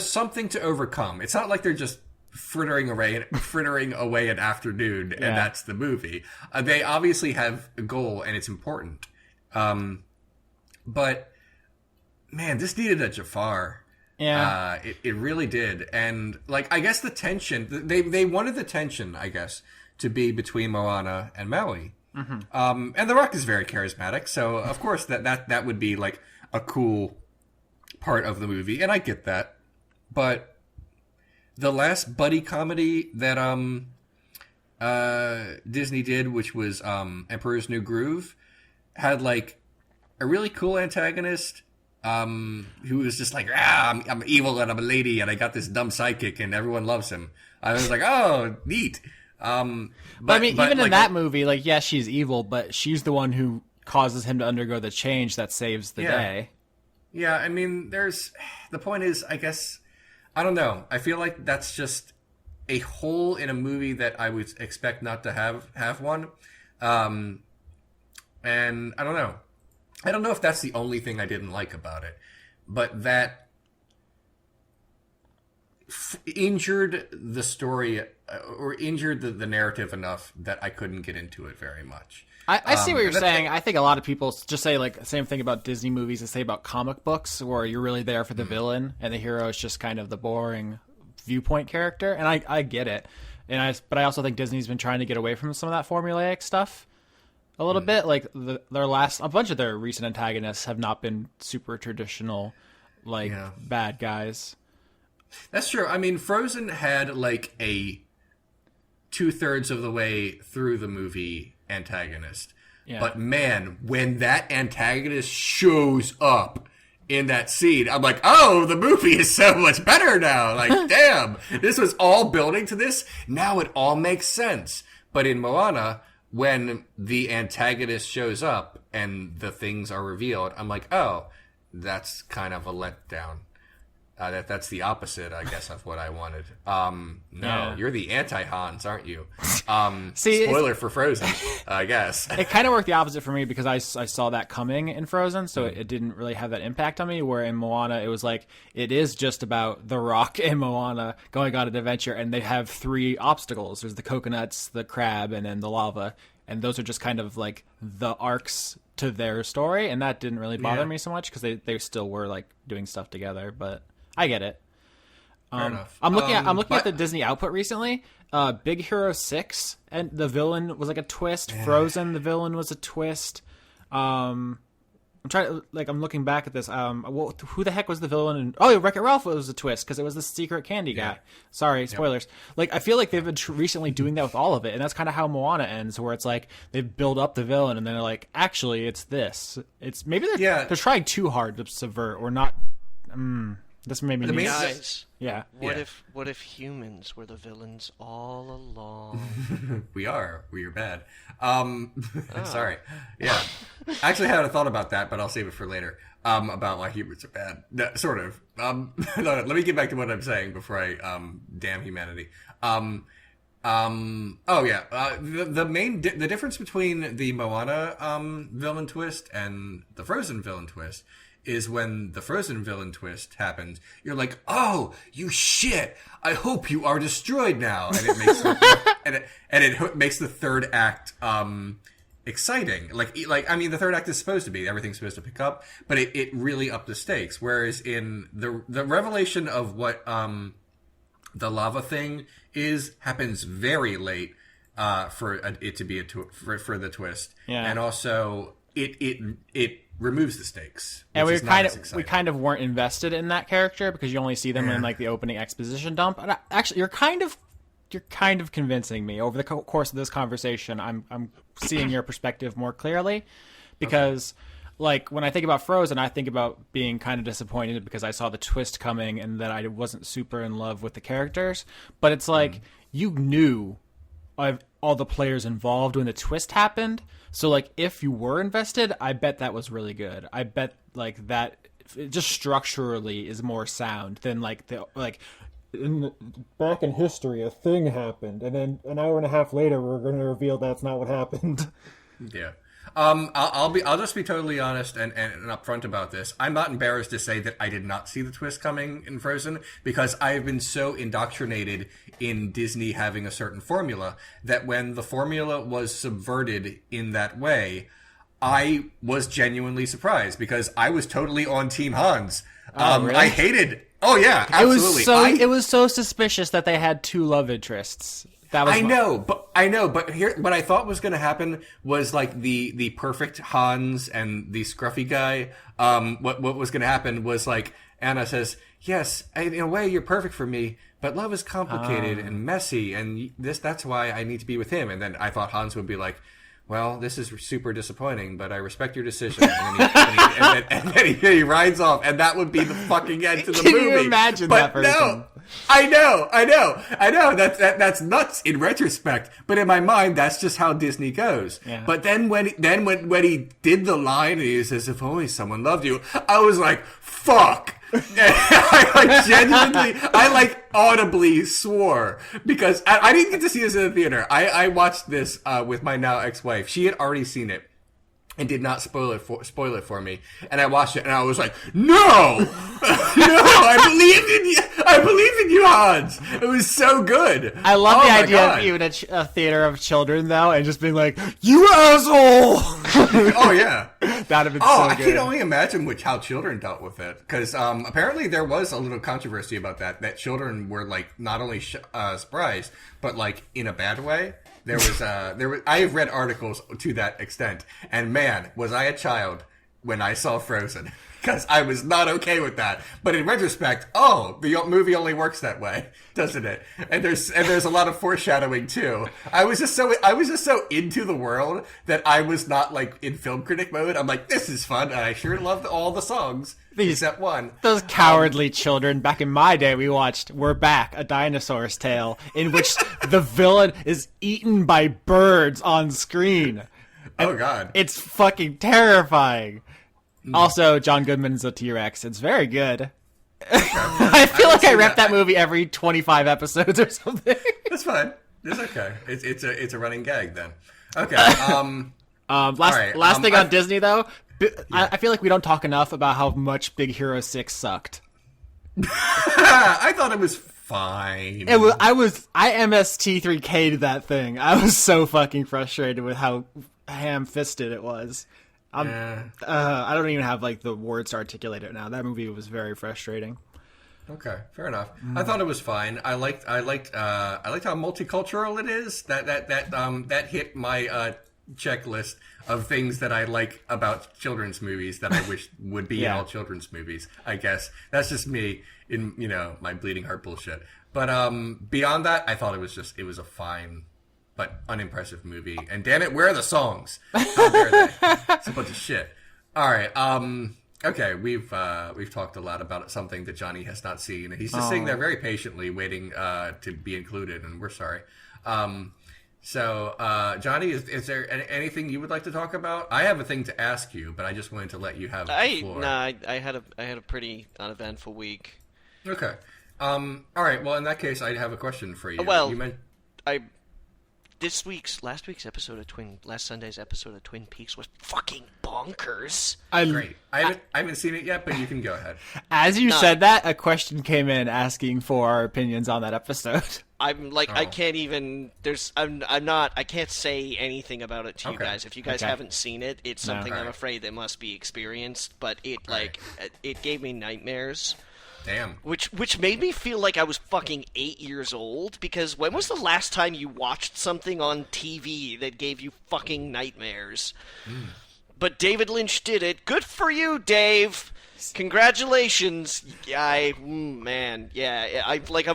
something to overcome. It's not like they're just frittering away an afternoon, and that's the movie. They obviously have a goal, and it's important. But man, this needed a Jafar. Yeah, it really did. And like, I guess the tension, they wanted the tension, I guess, to be between Moana and Maui. And The Rock is very charismatic, so of course that would be like a cool part of the movie, and I get that. But the last buddy comedy that Disney did, which was Emperor's New Groove, had like a really cool antagonist who was just like, I'm evil and I'm a lady and I got this dumb sidekick and everyone loves him. I was like, oh, neat. But I mean, even in that movie, like, yes, she's evil, but she's the one who causes him to undergo the change that saves the day. Yeah, I mean, the point is, I guess, I don't know. I feel like that's just a hole in a movie that I would expect not to have one. And I don't know. I don't know if that's the only thing I didn't like about it, but that injured the story or injured the narrative enough that I couldn't get into it very much. I see what you're saying. I think a lot of people just say like the same thing about Disney movies as say about comic books, where you're really there for the villain and the hero is just kind of the boring viewpoint character. And I get it. But I also think Disney's been trying to get away from some of that formulaic stuff a little bit. Like a bunch of their recent antagonists have not been super traditional, like bad guys. That's true. I mean, Frozen had like a 2/3 of the way through the movie antagonist. Yeah. But man, when that antagonist shows up in that scene, I'm like, oh, the movie is so much better now. Like, damn, this was all building to this. Now it all makes sense. But in Moana, when the antagonist shows up and the things are revealed, I'm like, oh, that's kind of a letdown. That's the opposite, I guess, of what I wanted. No, Yeah. you're the anti-Hans, aren't you? See, spoiler for Frozen, I guess. It kind of worked the opposite for me because I saw that coming in Frozen, so it didn't really have that impact on me, where in Moana, it was like, it is just about the rock and Moana going on an adventure, and they have 3 obstacles. There's the coconuts, the crab, and then the lava, and those are just kind of like the arcs to their story, and that didn't really bother me so much because they still were like doing stuff together, but I get it. Fair enough. I'm looking at the Disney output recently. Big Hero 6, and the villain was like a twist. Frozen, the villain was a twist. I'm looking back at this. Who the heck was the villain? Wreck-It Ralph was a twist because it was the secret candy guy. Sorry, spoilers. Like, I feel like they've been recently doing that with all of it, and that's kind of how Moana ends, where it's like they build up the villain, and then they're like, actually, it's this. It's maybe they're trying too hard to subvert or not. This made me guys. Yeah. What if humans were the villains all along? We are bad. Sorry. Yeah. I actually hadn't thought about that, but I'll save it for later. About why humans are bad. No, sort of. No, let me get back to what I'm saying before I damn humanity. The difference between the Moana villain twist and the Frozen villain twist is when the Frozen villain twist happens, you're like, oh, you shit! I hope you are destroyed now, and it makes it makes the third act exciting. Like I mean, the third act is supposed to be everything's supposed to pick up, but it really upped the stakes. Whereas in the revelation of what the lava thing happens very late for it to be for the twist, and also it removes the stakes. And we kind of weren't invested in that character because you only see them in like the opening exposition dump. And actually, you're kind of convincing me over the course of this conversation. I'm seeing your perspective more clearly because like when I think about Frozen, I think about being kind of disappointed because I saw the twist coming and that I wasn't super in love with the characters. But it's like you knew of all the players involved when the twist happened. So, like, if you were invested, I bet that was really good. I bet, like, that just structurally is more sound than, like, back in history, a thing happened, and then an hour and a half later, we're going to reveal that's not what happened. Yeah. I'll just be totally honest and upfront about this. I'm not embarrassed to say that I did not see the twist coming in Frozen because I've been so indoctrinated in Disney having a certain formula that when the formula was subverted in that way, I was genuinely surprised because I was totally on Team Hans. Really? I hated. Oh yeah, absolutely. It was so suspicious that they had 2 love interests. I know, but here, what I thought was going to happen was like the perfect Hans and the scruffy guy. What was going to happen was like Anna says, "Yes, in a way, you're perfect for me, but love is complicated and messy, and that's why I need to be with him." And then I thought Hans would be like, well, this is super disappointing, but I respect your decision. And then he rides off, and that would be the fucking end to the movie. Can you imagine that person? No, I know. That's nuts in retrospect, but in my mind, that's just how Disney goes. Yeah. But then when he did the line, and he says, "If only someone loved you," I was like, "Fuck." I audibly swore because I didn't get to see this in the theater. I watched this with my now ex-wife. She had already seen it and did not spoil it for me. And I watched it and I was like, no, I believe in you, Hans. It was so good. I love the idea of you in a theater of children though, and just being like, you asshole. Oh yeah, that'd have been so good. I can only imagine how children dealt with it because apparently there was a little controversy about that children were like not only surprised but like in a bad way. There was I have read articles to that extent, and man, was I a child when I saw Frozen because I was not okay with that. But in retrospect, the movie only works that way, doesn't it? And there's a lot of foreshadowing too. I was just so into the world that I was not like in film critic mode. I'm like, this is fun, and I sure loved all the songs. Except one. Those cowardly children. Back in my day, we watched We're Back, A Dinosaur's Tale, in which the villain is eaten by birds on screen. Oh, God. It's fucking terrifying. Also, John Goodman's a T-Rex. It's very good. I feel like I rep that movie every 25 episodes or something. That's fine. It's okay. It's a running gag then. Okay. Last thing on Disney though, I feel like we don't talk enough about how much Big Hero 6 sucked. I thought it was fine. I MST3K'd that thing. I was so fucking frustrated with how ham-fisted it was. I don't even have like the words to articulate it now. That movie was very frustrating. Okay, fair enough. I thought it was fine. I liked how multicultural it is. That hit my checklist of things that I like about children's movies that I wish would be in all children's movies. I guess that's just me in my bleeding heart bullshit. But beyond that, I thought it was a fine but unimpressive movie. And damn it, where are the songs? How dare they? It's a bunch of shit. All right. Okay, we've talked a lot about something that Johnny has not seen. He's just sitting there very patiently, waiting to be included, and we're sorry. So, Johnny, is there anything you would like to talk about? I have a thing to ask you, but I just wanted to let you have the floor. I had a pretty uneventful week. Okay. All right. Well, in that case, I have a question for you. Well, last Sunday's episode of Twin Peaks was fucking bonkers. Great. I haven't seen it yet, but you can go ahead. As you said that, a question came in asking for our opinions on that episode. I'm like, I can't even. I can't say anything about it to you guys. If you guys haven't seen it, it's something I'm afraid that must be experienced. But it gave me nightmares. Damn. Which made me feel like I was fucking 8 years old, because when was the last time you watched something on TV that gave you fucking nightmares? But David Lynch did it. Good for you, Dave! Congratulations! I've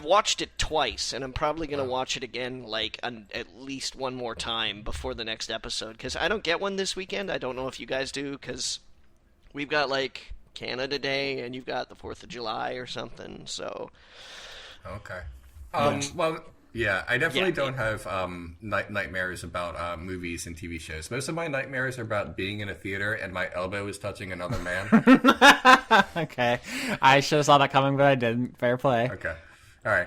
watched it twice, and I'm probably gonna watch it again, at least one more time before the next episode, because I don't get one this weekend. I don't know if you guys do, because we've got, Canada Day, and you've got the 4th of July or something, so... Okay. Well, yeah, I definitely don't have nightmares about movies and TV shows. Most of my nightmares are about being in a theater and my elbow is touching another man. Okay. I should have saw that coming, but I didn't. Fair play. Okay. All right.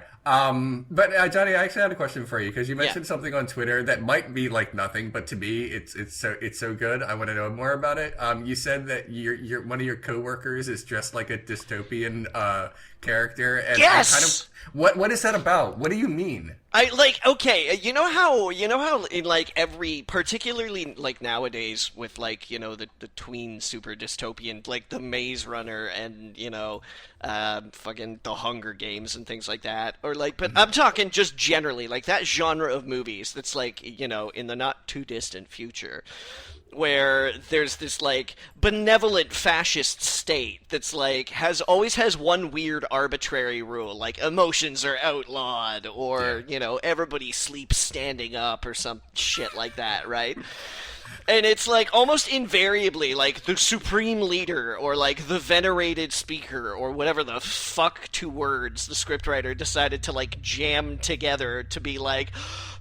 But Johnny, I actually had a question for you, because you mentioned something on Twitter that might be like nothing, but to me, it's so good. I want to know more about it. You said that your one of your coworkers is dressed like a dystopian character, and yes! What is that about? What do you mean? You know how in every, particularly nowadays with the tween super dystopian, the Maze Runner and fucking the Hunger Games and things like that, or but I'm talking just generally that genre of movies that's in the not too distant future, where there's this benevolent fascist state that's always has one weird arbitrary rule, emotions are outlawed, or everybody sleeps standing up or some shit like that, right? And it's almost invariably the supreme leader or the venerated speaker or whatever the fuck two words the scriptwriter decided to jam together to be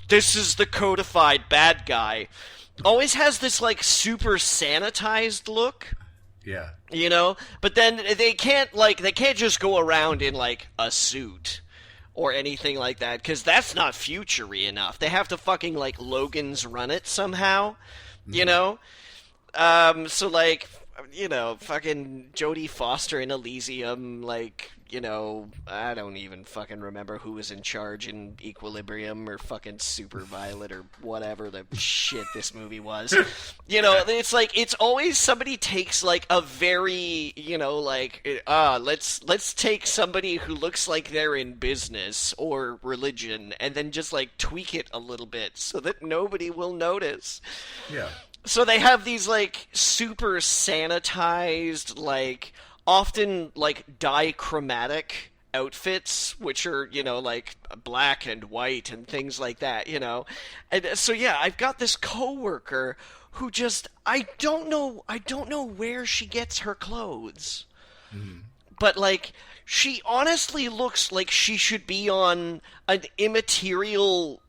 this is the codified bad guy. Always has this super sanitized look. Yeah. But then they can't just go around in a suit or anything like that, because that's not future-y enough. They have to fucking Logan's run it somehow. So fucking Jodie Foster in Elysium, I don't even fucking remember who was in charge in Equilibrium or fucking Superviolet or whatever the shit this movie was. It's always somebody takes a very, let's take somebody who looks like they're in business or religion and then just tweak it a little bit so that nobody will notice. Yeah. So they have these super sanitized, often dichromatic outfits, which are black and white and things like that, and so I've got this coworker who just I don't know where she gets her clothes, but she honestly looks like she should be on an immaterial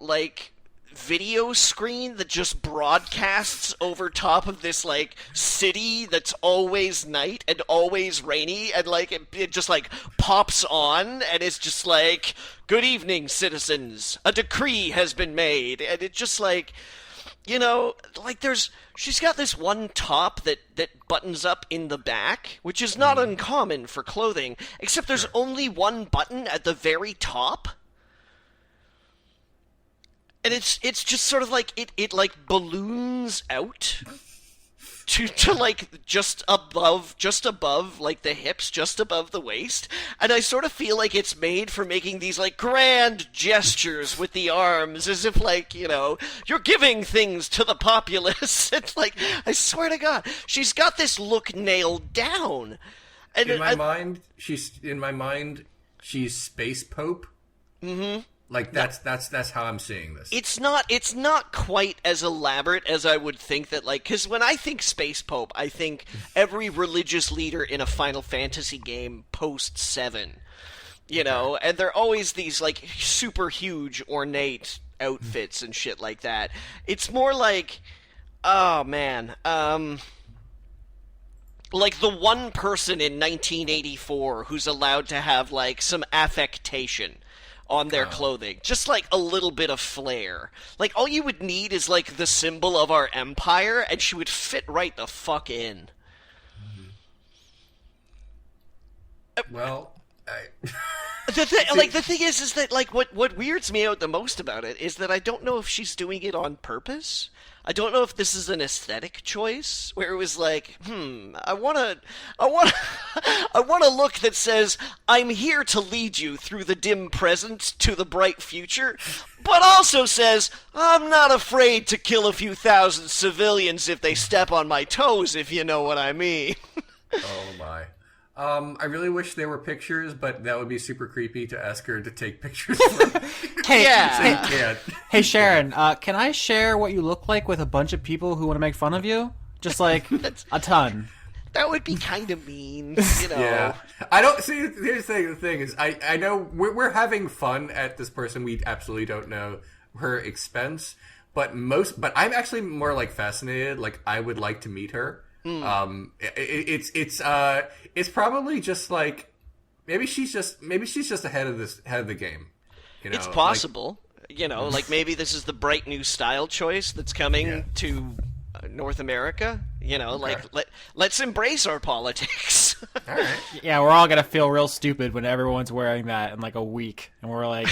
video screen that just broadcasts over top of this, like, city that's always night and always rainy, and, like, it just, like, pops on, and it's just like, good evening, citizens, a decree has been made, and it just, like, you know, like, she's got this one top that buttons up in the back, which is not uncommon for clothing, except there's only one button at the very top. And it's just sort of like, it like balloons out to like just above like the hips, just above the waist. And I sort of feel like it's made for making these like grand gestures with the arms, as if like, you know, you're giving things to the populace. It's like, I swear to God, she's got this look nailed down. And in my mind, she's Space Pope. Mm-hmm. Like that's how I'm seeing this. It's not quite as elaborate as I would think that, like, because when I think Space Pope, I think every religious leader in a Final Fantasy game post 7, you know, and they're always these like super huge ornate outfits and shit like that. It's more like, oh man, like the one person in 1984 who's allowed to have like some affectation on their clothing. Just like a little bit of flair. Like, all you would need is like the symbol of our empire, and she would fit right the fuck in. Well, the thing is that, like, what weirds me out the most about it is that I don't know if she's doing it on purpose. I don't know if this is an aesthetic choice where it was like, I want a look that says, I'm here to lead you through the dim present to the bright future, but also says, I'm not afraid to kill a few thousand civilians if they step on my toes, if you know what I mean. Oh my. I really wish there were pictures, but that would be super creepy to ask her to take pictures for me. Hey, Sharon, can I share what you look like with a bunch of people who want to make fun of you? Just like a ton. That would be kind of mean, you know. Yeah. I don't see. Here's the thing is, I know we're having fun at this person. We absolutely don't know her expense, but I'm actually more like fascinated. Like, I would like to meet her. It's probably just like maybe she's just ahead of the game. You know, it's possible. Like, you know, like maybe this is the bright new style choice that's coming to North America. You know, like let's embrace our politics. All right. Yeah, we're all gonna feel real stupid when everyone's wearing that in like a week, and we're like,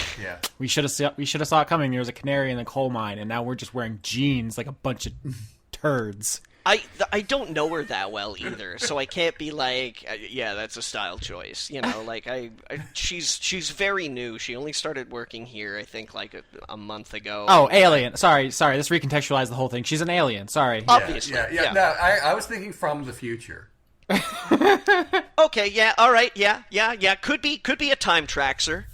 we should have saw it coming. There was a canary in the coal mine, and now we're just wearing jeans like a bunch of turds. I don't know her that well either, so I can't be like, yeah, that's a style choice. You know, like she's very new. She only started working here, I think, like a month ago. Oh, alien. Sorry. This recontextualized the whole thing. She's an alien. Sorry. Obviously. Yeah. No, I was thinking from the future. Okay. Yeah. All right. Yeah. Could be a time traxer.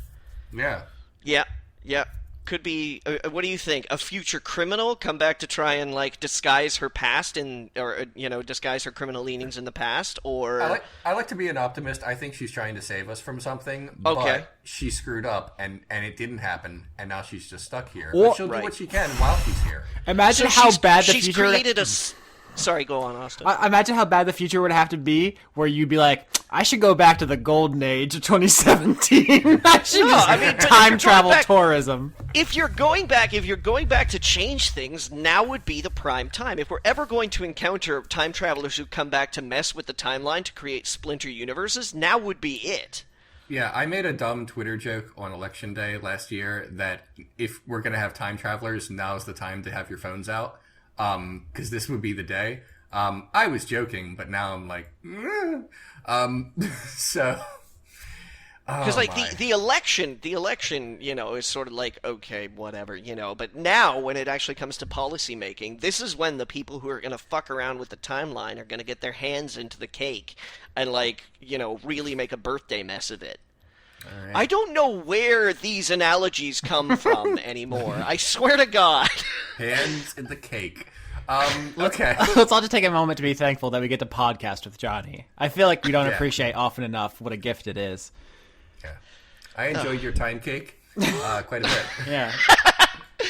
Yeah. Yeah. Could be. What do you think? A future criminal come back to try and like disguise her past or disguise her criminal leanings in the past, or I like to be an optimist. I think she's trying to save us from something. Okay. But she screwed up and it didn't happen, and now she's just stuck here. But she'll do what she can while she's here. Imagine how bad the she's future. Created a. Sorry, go on, Austin. Imagine how bad the future would have to be, where you'd be like, I should go back to the golden age of 2017. Time travel tourism. If you're going back to change things, now would be the prime time. If we're ever going to encounter time travelers who come back to mess with the timeline to create splinter universes, now would be it. Yeah, I made a dumb Twitter joke on Election Day last year that if we're going to have time travelers, now's the time to have your phones out. Because this would be the day. I was joking, but now I'm like, so. Because the election, you know, is sort of like, okay, whatever, you know. But now, when it actually comes to policy making, this is when the people who are going to fuck around with the timeline are going to get their hands into the cake and, like, you know, really make a birthday mess of it. Right. I don't know where these analogies come from anymore. I swear to God. Hands in the cake. Okay. Let's all just take a moment to be thankful that we get to podcast with Johnny. I feel like we don't appreciate often enough what a gift it is. Yeah. I enjoyed your time cake quite a bit. Yeah.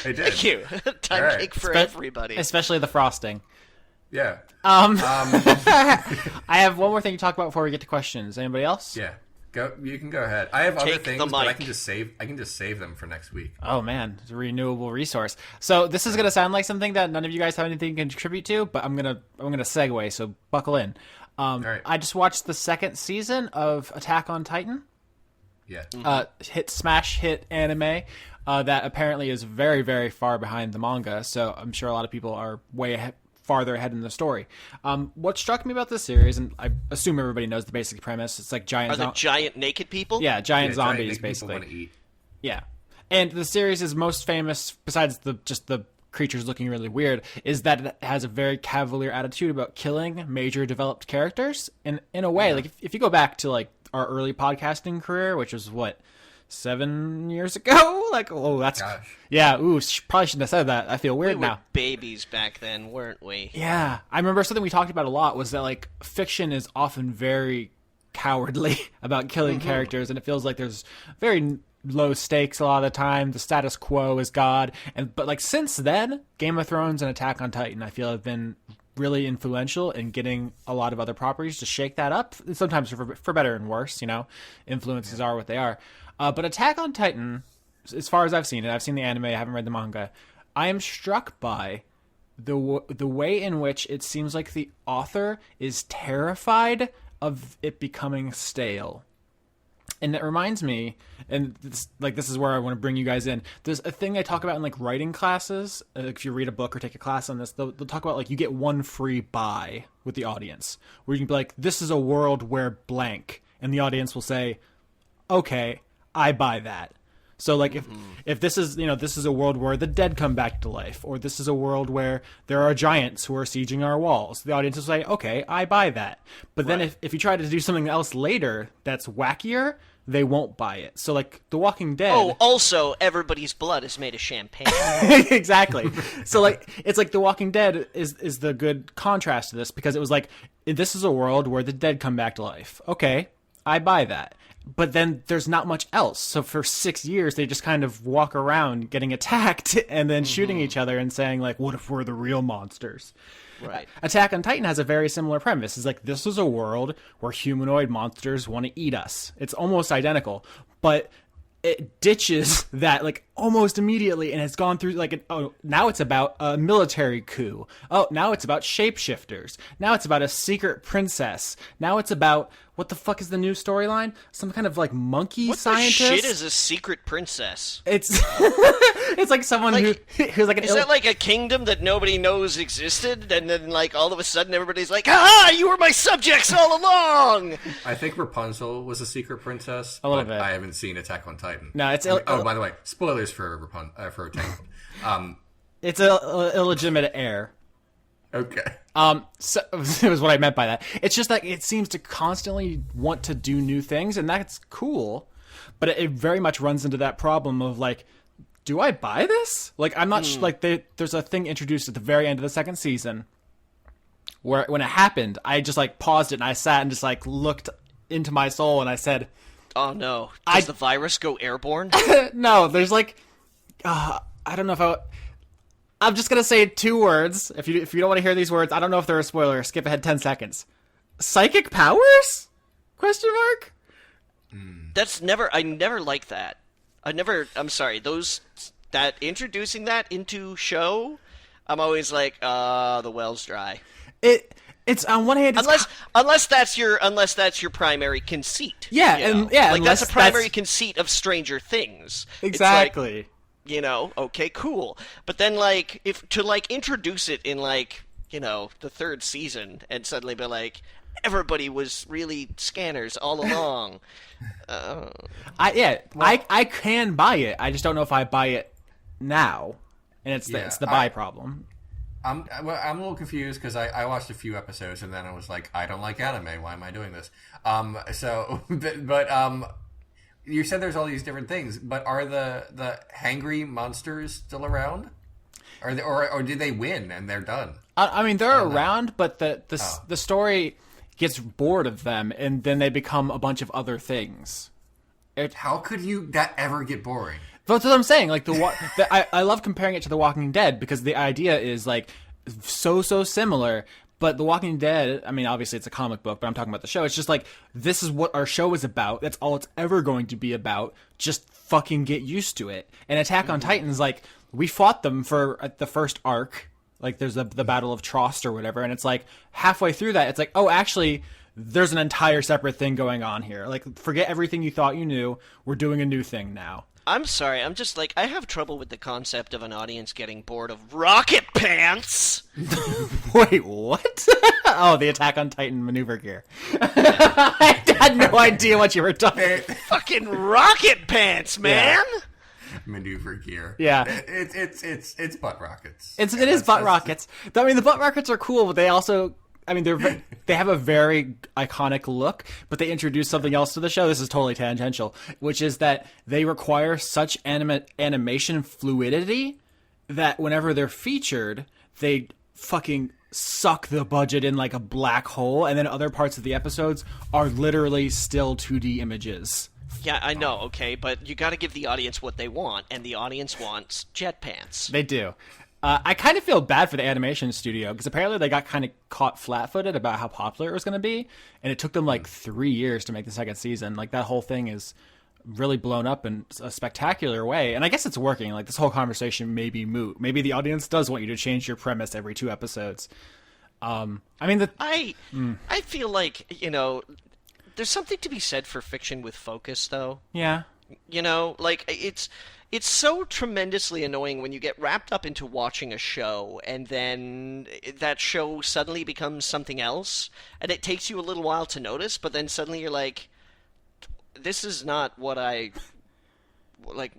I did. Thank you. Time Right. cake for everybody. Especially the frosting. Yeah. I have one more thing to talk about before we get to questions. Anybody else? Yeah. Go. You can go ahead. I have other Take the things, but I mic. can just save them for next week. Oh man, it's a renewable resource. So this is gonna sound like something that none of you guys have anything to contribute to, but I'm gonna segue. So buckle in. right. I just watched the second season of Attack on Titan. Yeah. Smash hit anime that apparently is very, very far behind the manga. So I'm sure a lot of people are farther ahead in the story. What struck me about this series, and I assume everybody knows the basic premise, it's like Are the giant naked people? yeah, giant Yeah, zombies people basically. want to eat. Yeah, and the series is most famous, besides the creatures looking really weird, is that it has a very cavalier attitude about killing major developed characters. And in a way, like if you go back to like our early podcasting career, which was what, 7 years ago? Like, oh, that's Gosh. yeah. Ooh, probably shouldn't have said that. I feel weird We were now. babies back then, weren't we? Yeah, I remember something we talked about a lot was that like fiction is often very cowardly about killing characters, and it feels like there's very low stakes a lot of the time. The status quo is God, but like since then, Game of Thrones and Attack on Titan, I feel have been really influential in getting a lot of other properties to shake that up. Sometimes for better and worse, influences are what they are. But Attack on Titan, as far as I've seen it, I've seen the anime, I haven't read the manga. I am struck by the way in which it seems like the author is terrified of it becoming stale. And it reminds me, and this is where I want to bring you guys in. There's a thing they talk about in like writing classes. If you read a book or take a class on this, they'll talk about like you get one free buy with the audience, where you can be like, "This is a world where blank," and the audience will say, "Okay, I buy that." So like if this is this is a world where the dead come back to life, or this is a world where there are giants who are sieging our walls, the audience will say, "Okay, I buy that." But then if you try to do something else later that's wackier, they won't buy it. So like The Walking Dead. Oh, also, everybody's blood is made of champagne. Exactly. So like it's like The Walking Dead is the good contrast to this, because it was like, this is a world where the dead come back to life. Okay, I buy that. But then there's not much else. So for 6 years, they just kind of walk around getting attacked and then shooting each other and saying like, what if we're the real monsters? Right. Attack on Titan has a very similar premise. It's like, this is a world where humanoid monsters want to eat us. It's almost identical, but it ditches that like almost immediately, and it's gone through like now it's about a military coup. Oh, now it's about shapeshifters. Now it's about a secret princess. Now it's about, what the fuck is the new storyline? Some kind of like monkey What scientist. the shit is a secret princess? It's it's like someone who's like an Is that like a kingdom that nobody knows existed, and then like all of a sudden everybody's like, "Ah, you were my subjects all along." I think Rapunzel was a secret princess. A little but bit. I haven't seen Attack on Titan. No, it's oh, by the way, spoilers for Attack. it's a illegitimate heir. Okay. So it was what I meant by that. It's just like it seems to constantly want to do new things, and that's cool, but it very much runs into that problem of like, do I buy this? Like, I'm not like there's a thing introduced at the very end of the second season where when it happened, I just like paused it and I sat and just like looked into my soul and I said, Oh no! Does the virus go airborne? no, there's like, I don't know if I'm just gonna say 2 words. If you don't want to hear these words, I don't know if they're a spoiler. Skip ahead 10 seconds. Psychic powers? Question mark. I never liked that. I'm sorry. That introducing that into show, I'm always like, the well's dry. It's on one hand, Unless that's your primary conceit. Yeah, you know? and yeah, like that's a primary that's... conceit of Stranger Things. Exactly. It's like, okay, cool. But then like if to like introduce it in like, the third season and suddenly be like, everybody was really scanners all along. I can buy it. I just don't know if I buy it now. And it's the buy problem. I'm a little confused because I watched a few episodes and then I was like, I don't like anime. Why am I doing this? But you said there's all these different things, but are the hangry monsters still around? Or did they win and they're done? I mean, they're around, but the story gets bored of them and then they become a bunch of other things. How could that ever get boring? That's what I'm saying. Like I love comparing it to The Walking Dead because the idea is like so similar. But The Walking Dead, I mean, obviously it's a comic book, but I'm talking about the show. It's just like, this is what our show is about. That's all it's ever going to be about. Just fucking get used to it. And Attack on Titan's like, we fought them for the first arc. Like, there's the Battle of Trost or whatever. And it's like, halfway through that, it's like, oh, actually, there's an entire separate thing going on here. Like, forget everything you thought you knew. We're doing a new thing now. I'm sorry, I'm just like, I have trouble with the concept of an audience getting bored of rocket pants! Wait, what? Oh, the Attack on Titan maneuver gear. I had no idea what you were talking about. Fucking rocket pants, man! Yeah. Maneuver gear. Yeah. It's butt rockets. It is butt rockets. I mean, the butt rockets are cool, but they also... I mean, they have a very iconic look, but they introduce something else to the show. This is totally tangential, which is that they require such animation fluidity that whenever they're featured, they fucking suck the budget in like a black hole, and then other parts of the episodes are literally still 2D images. Yeah, I know, okay, but you gotta give the audience what they want, and the audience wants jet pants. They do. I kind of feel bad for the animation studio because apparently they got kind of caught flat-footed about how popular it was going to be, and it took them like 3 years to make the second season. Like, that whole thing is really blown up in a spectacular way, and I guess it's working. Like, this whole conversation may be moot. Maybe the audience does want you to change your premise every 2 episodes. I mean, I feel like, you know, there's something to be said for fiction with focus, though. Yeah. You know, like, it's so tremendously annoying when you get wrapped up into watching a show and then that show suddenly becomes something else, and it takes you a little while to notice, but then suddenly you're like, this is not what I... Like,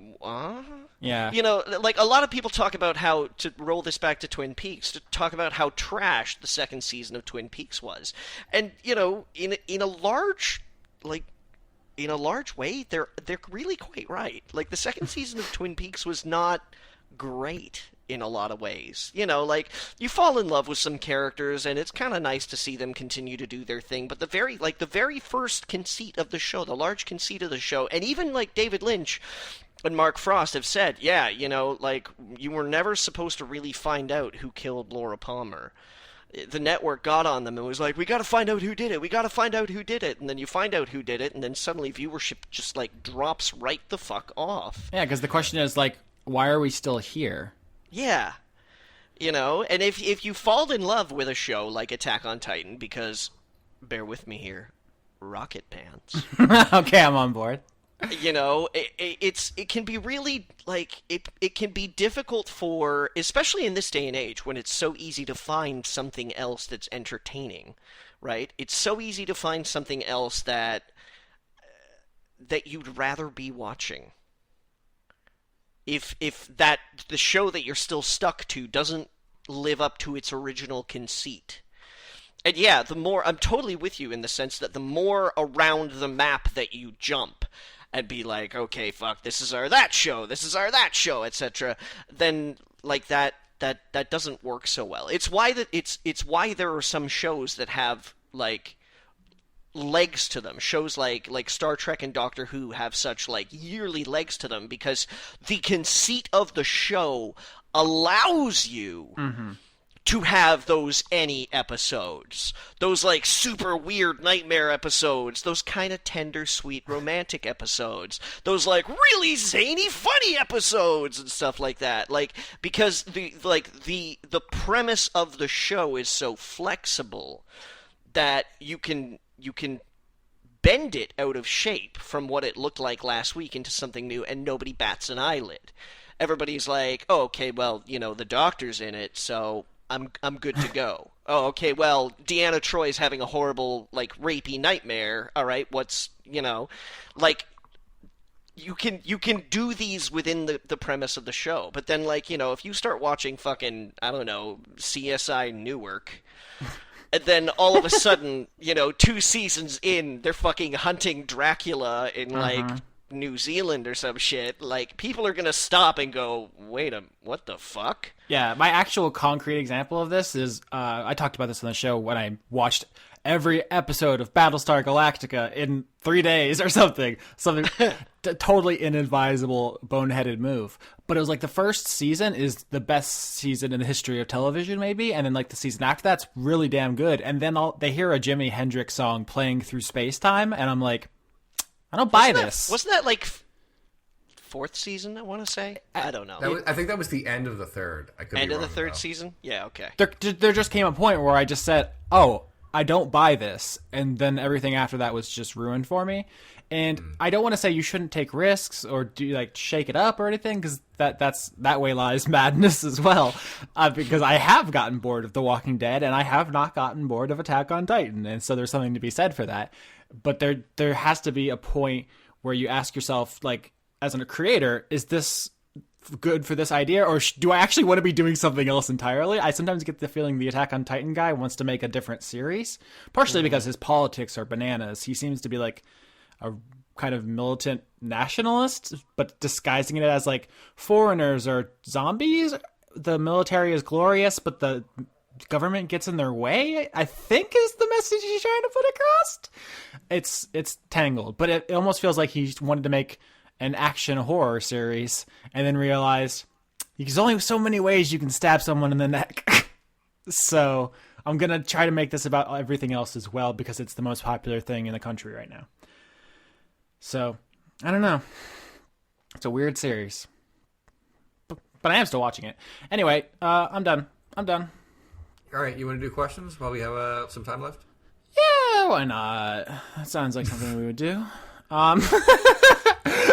Yeah. You know, like, a lot of people talk about how, to roll this back to Twin Peaks, to talk about how trash the second season of Twin Peaks was. And, you know, in a large, like... In a large way, they're really quite right. Like, the second season of Twin Peaks was not great in a lot of ways. You know, like, you fall in love with some characters, and it's kind of nice to see them continue to do their thing. But the very first conceit of the show, the large conceit of the show, and even, like, David Lynch and Mark Frost have said, yeah, you know, like, you were never supposed to really find out who killed Laura Palmer. The network got on them and was like, we gotta find out who did it, we gotta find out who did it, and then you find out who did it, and then suddenly viewership just, like, drops right the fuck off. Yeah, because the question is, like, why are we still here? Yeah. You know, and if you fall in love with a show like Attack on Titan, because, bear with me here, rocket pants. Okay, I'm on board. You know, it can be really, like, it can be difficult for, especially in this day and age, when it's so easy to find something else that's entertaining, right? It's so easy to find something else that you'd rather be watching. If the show that you're still stuck to doesn't live up to its original conceit. And yeah, I'm totally with you in the sense that the more around the map that you jump, and be like, okay, fuck, this is our that show, etc., then, like, that doesn't work so well. It's why there are some shows that have, like, legs to them. Shows like Star Trek and Doctor Who have such, like, yearly legs to them, because the conceit of the show allows you to have those any episodes. Those, like, super weird nightmare episodes. Those kind of tender, sweet, romantic episodes. Those, like, really zany, funny episodes and stuff like that. Like, because the premise of the show is so flexible that you can bend it out of shape from what it looked like last week into something new, and nobody bats an eyelid. Everybody's like, oh, okay, well, you know, the Doctor's in it, so I'm good to go. Oh, okay, well, Deanna Troy's having a horrible, like, rapey nightmare. All right, what's, you know, like, you can do these within the premise of the show. But then, like, you know, if you start watching fucking, I don't know, CSI Newark, and then all of a sudden, you know, 2 seasons in, they're fucking hunting Dracula in, like, New Zealand or some shit, like, people are gonna stop and go, wait what the fuck? Yeah, my actual concrete example of this is, I talked about this on the show when I watched every episode of Battlestar Galactica in 3 days or something. totally inadvisable, boneheaded move. But it was like the first season is the best season in the history of television, maybe, and then like the season after that's really damn good. And then they hear a Jimi Hendrix song playing through space time, and I'm like, I don't buy this. Wasn't that like fourth season? I want to say. I don't know. I think that was the end of the third. I could End be of the wrong, third though. season. Yeah. Okay. There just came a point where I just said, oh, I don't buy this, and then everything after that was just ruined for me. And I don't want to say you shouldn't take risks or do like shake it up or anything, because that way lies madness as well. Because I have gotten bored of The Walking Dead, and I have not gotten bored of Attack on Titan, and so there's something to be said for that. But there has to be a point where you ask yourself, like, as a creator, is this good for this idea, or do I actually want to be doing something else entirely? I sometimes get the feeling the Attack on Titan guy wants to make a different series, partially because his politics are bananas. He seems to be like a kind of militant nationalist, but disguising it as like foreigners or zombies. The military is glorious, but the government gets in their way, I think, is the message he's trying to put across. It's tangled, but it almost feels like he wanted to make an action horror series and then realized there's only so many ways you can stab someone in the neck. So I'm going to try to make this about everything else as well, because it's the most popular thing in the country right now. So, I don't know. It's a weird series. But I am still watching it. Anyway, I'm done. All right, you want to do questions while we have some time left? Yeah, why not? That sounds like something we would do.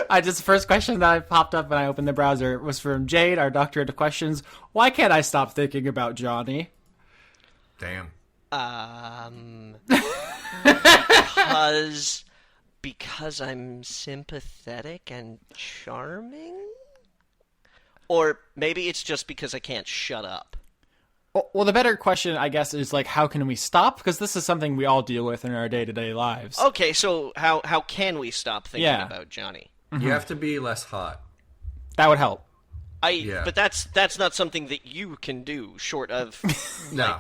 The first question that I popped up when I opened the browser was from Jade, our doctorate of questions. Why can't I stop thinking about Johnny? Damn. Because I'm sympathetic and charming? Or maybe it's just because I can't shut up. Well, the better question, I guess, is like, how can we stop? Because this is something we all deal with in our day-to-day lives. Okay, so how can we stop thinking about Johnny? Mm-hmm. You have to be less hot. That would help. But that's not something that you can do, short of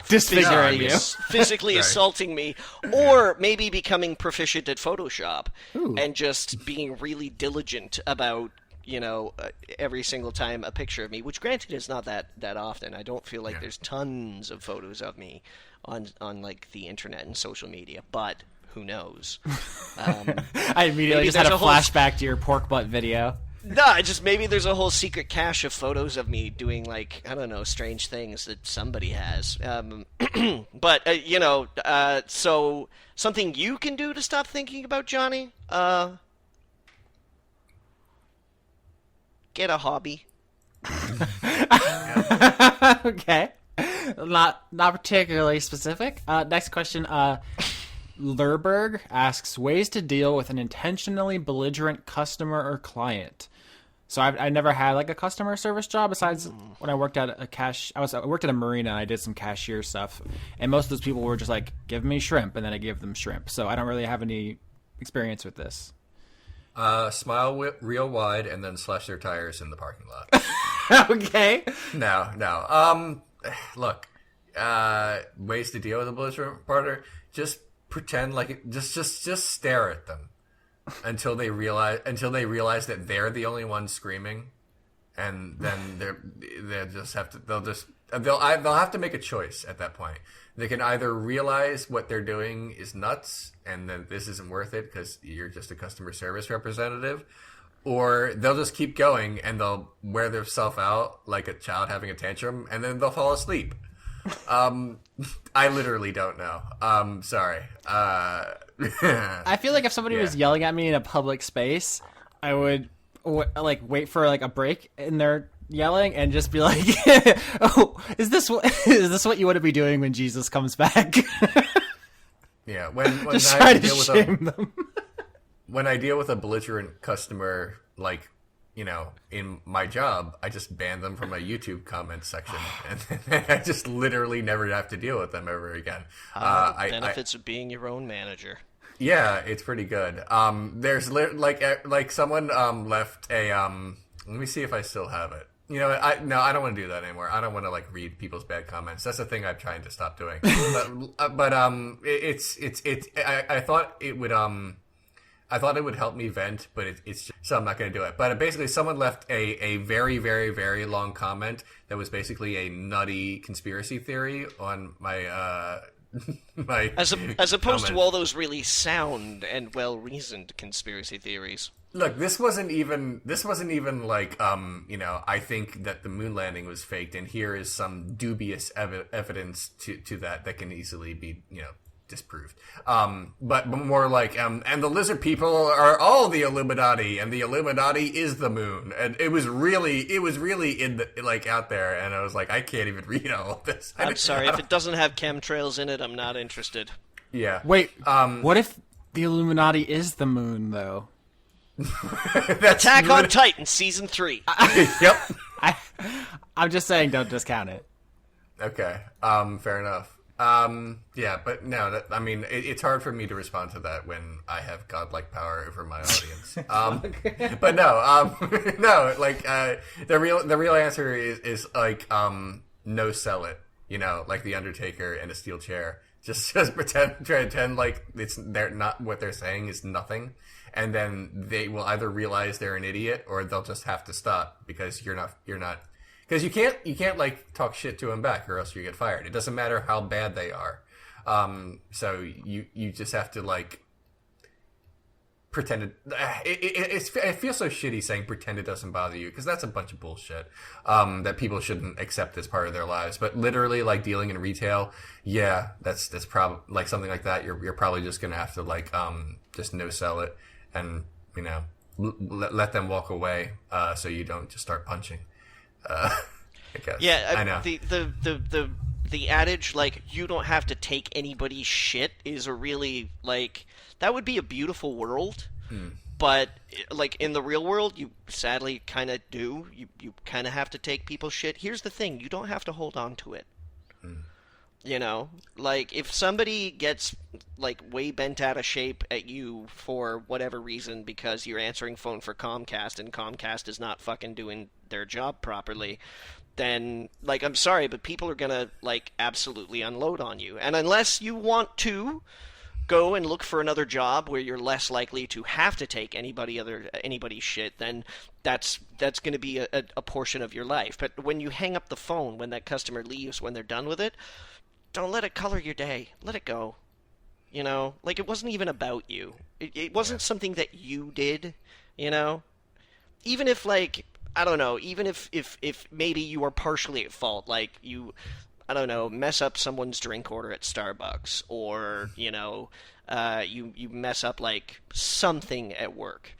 disfiguring you, physically assaulting me, or maybe becoming proficient at Photoshop and just being really diligent about every single time a picture of me, which granted is not that often. I don't feel like there's tons of photos of me on like the internet and social media, but who knows? I immediately just had a flashback to your pork butt video. No, maybe there's a whole secret cache of photos of me doing, like, I don't know, strange things that somebody has. But, so something you can do to stop thinking about Johnny? Get a hobby. Okay. Not particularly specific. Next question. Lurberg asks, ways to deal with an intentionally belligerent customer or client. So I never had like a customer service job besides when I worked at I worked at a marina and I did some cashier stuff, and most of those people were just like, give me shrimp, and then I gave them shrimp. So I don't really have any experience with this. Smile real wide and then slash their tires in the parking lot. Okay. No. Look, ways to deal with a belligerent partner, just pretend like just stare at them until they realize that they're the only one screaming, and then they'll have to make a choice at that point. They can either realize what they're doing is nuts and that this isn't worth it because you're just a customer service representative, or they'll just keep going and they'll wear themselves out like a child having a tantrum, and then they'll fall asleep. I literally don't know. Sorry. I feel like if somebody was yelling at me in a public space, I would wait for like a break in their yelling and just be like, "Oh, is this what you want to be doing when Jesus comes back?" Yeah, when just I try to deal with shame them. When I deal with a belligerent customer, like, in my job, I just ban them from my YouTube comment section, and I just literally never have to deal with them ever again. Benefits of being your own manager. Yeah, it's pretty good. There's like someone left a let me see if I still have it. I don't want to do that anymore. I don't want to like read people's bad comments. That's the thing I'm trying to stop doing. but I thought it would I thought it would help me vent, but it's just, so I'm not going to do it. But basically, someone left a very, very, very long comment that was basically a nutty conspiracy theory on my my As opposed comment. to all those really sound and well-reasoned conspiracy theories. Look, this wasn't even like I think that the moon landing was faked, and here is some dubious evidence to that can easily be disproved. But more like and the lizard people are all the Illuminati, and the Illuminati is the moon, and it was really in the out there, and I was like, I can't even read all of this. I'm sorry, if it doesn't have chemtrails in it, I'm not interested. Yeah. Wait, what if the Illuminati is the moon, though? Attack on Titan, Season 3. Yep. I'm just saying, don't discount it. Okay. Fair enough. Yeah, but no, it's hard for me to respond to that when I have godlike power over my audience. But no, no, the real answer is no, sell it. Like the Undertaker and a steel chair. Just pretend like they're not, what they're saying is nothing, and then they will either realize they're an idiot or they'll just have to stop because you're not. Because you can't talk shit to them back, or else you get fired. It doesn't matter how bad they are. So you just have to pretend it feels so shitty saying pretend it doesn't bother you, because that's a bunch of bullshit that people shouldn't accept as part of their lives. But literally, dealing in retail, yeah, that's probably something like that. You're probably just gonna have to just no sell it and let them walk away, so you don't just start punching. I guess. Yeah, I know. The adage, you don't have to take anybody's shit is a really, that would be a beautiful world, but, in the real world, you sadly kind of do. You kind of have to take people's shit. Here's the thing, you don't have to hold on to it. If somebody gets, way bent out of shape at you for whatever reason because you're answering phone for Comcast and Comcast is not fucking doing their job properly, then, I'm sorry, but people are gonna, absolutely unload on you. And unless you want to go and look for another job where you're less likely to have to take anybody's shit, then that's going to be a portion of your life. But when you hang up the phone, when that customer leaves, when they're done with it, don't let it color your day. Let it go. It wasn't even about you. It wasn't something that you did, Even if, I don't know, even if maybe you are partially at fault, you, I don't know, mess up someone's drink order at Starbucks, or, you mess up, something at work.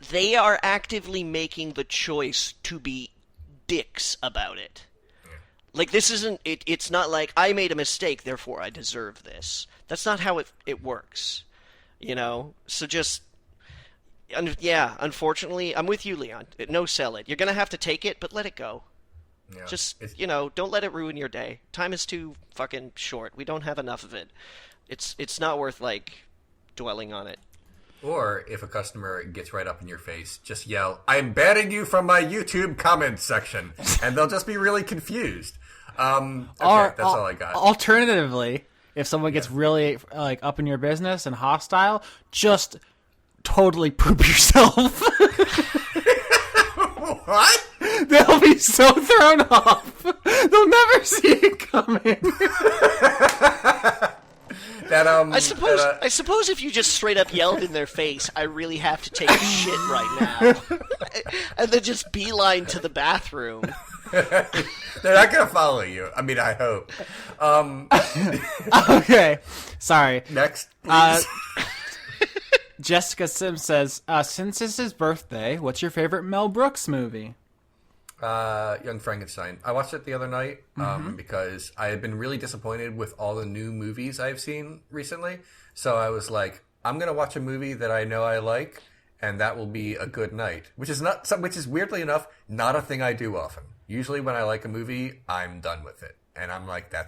They are actively making the choice to be dicks about it. This isn't, it's not I made a mistake, therefore I deserve this. That's not how it works, So just, yeah, unfortunately, I'm with you, Leon. No, sell it. You're going to have to take it, but let it go. Yeah, just, don't let it ruin your day. Time is too fucking short. We don't have enough of it. It's not worth, dwelling on it. Or if a customer gets right up in your face, just yell, "I'm banning you from my YouTube comments section," and they'll just be really confused. Okay, that's all I got. Alternatively, if someone gets really up in your business and hostile, just totally poop yourself. What? They'll be so thrown off. They'll never see it coming. I suppose if you just straight up yelled in their face, "I really have to take a shit right now," and then just beeline to the bathroom. They're not gonna follow you. I mean, I hope. Okay, sorry. Next, please. Jessica Sims says, since it's his birthday, what's your favorite Mel Brooks movie? Young Frankenstein. I watched it the other night because I had been really disappointed with all the new movies I've seen recently. So I was like, I'm going to watch a movie that I know I like, and that will be a good night. Which is weirdly enough not a thing I do often. Usually when I like a movie, I'm done with it. And I'm like, I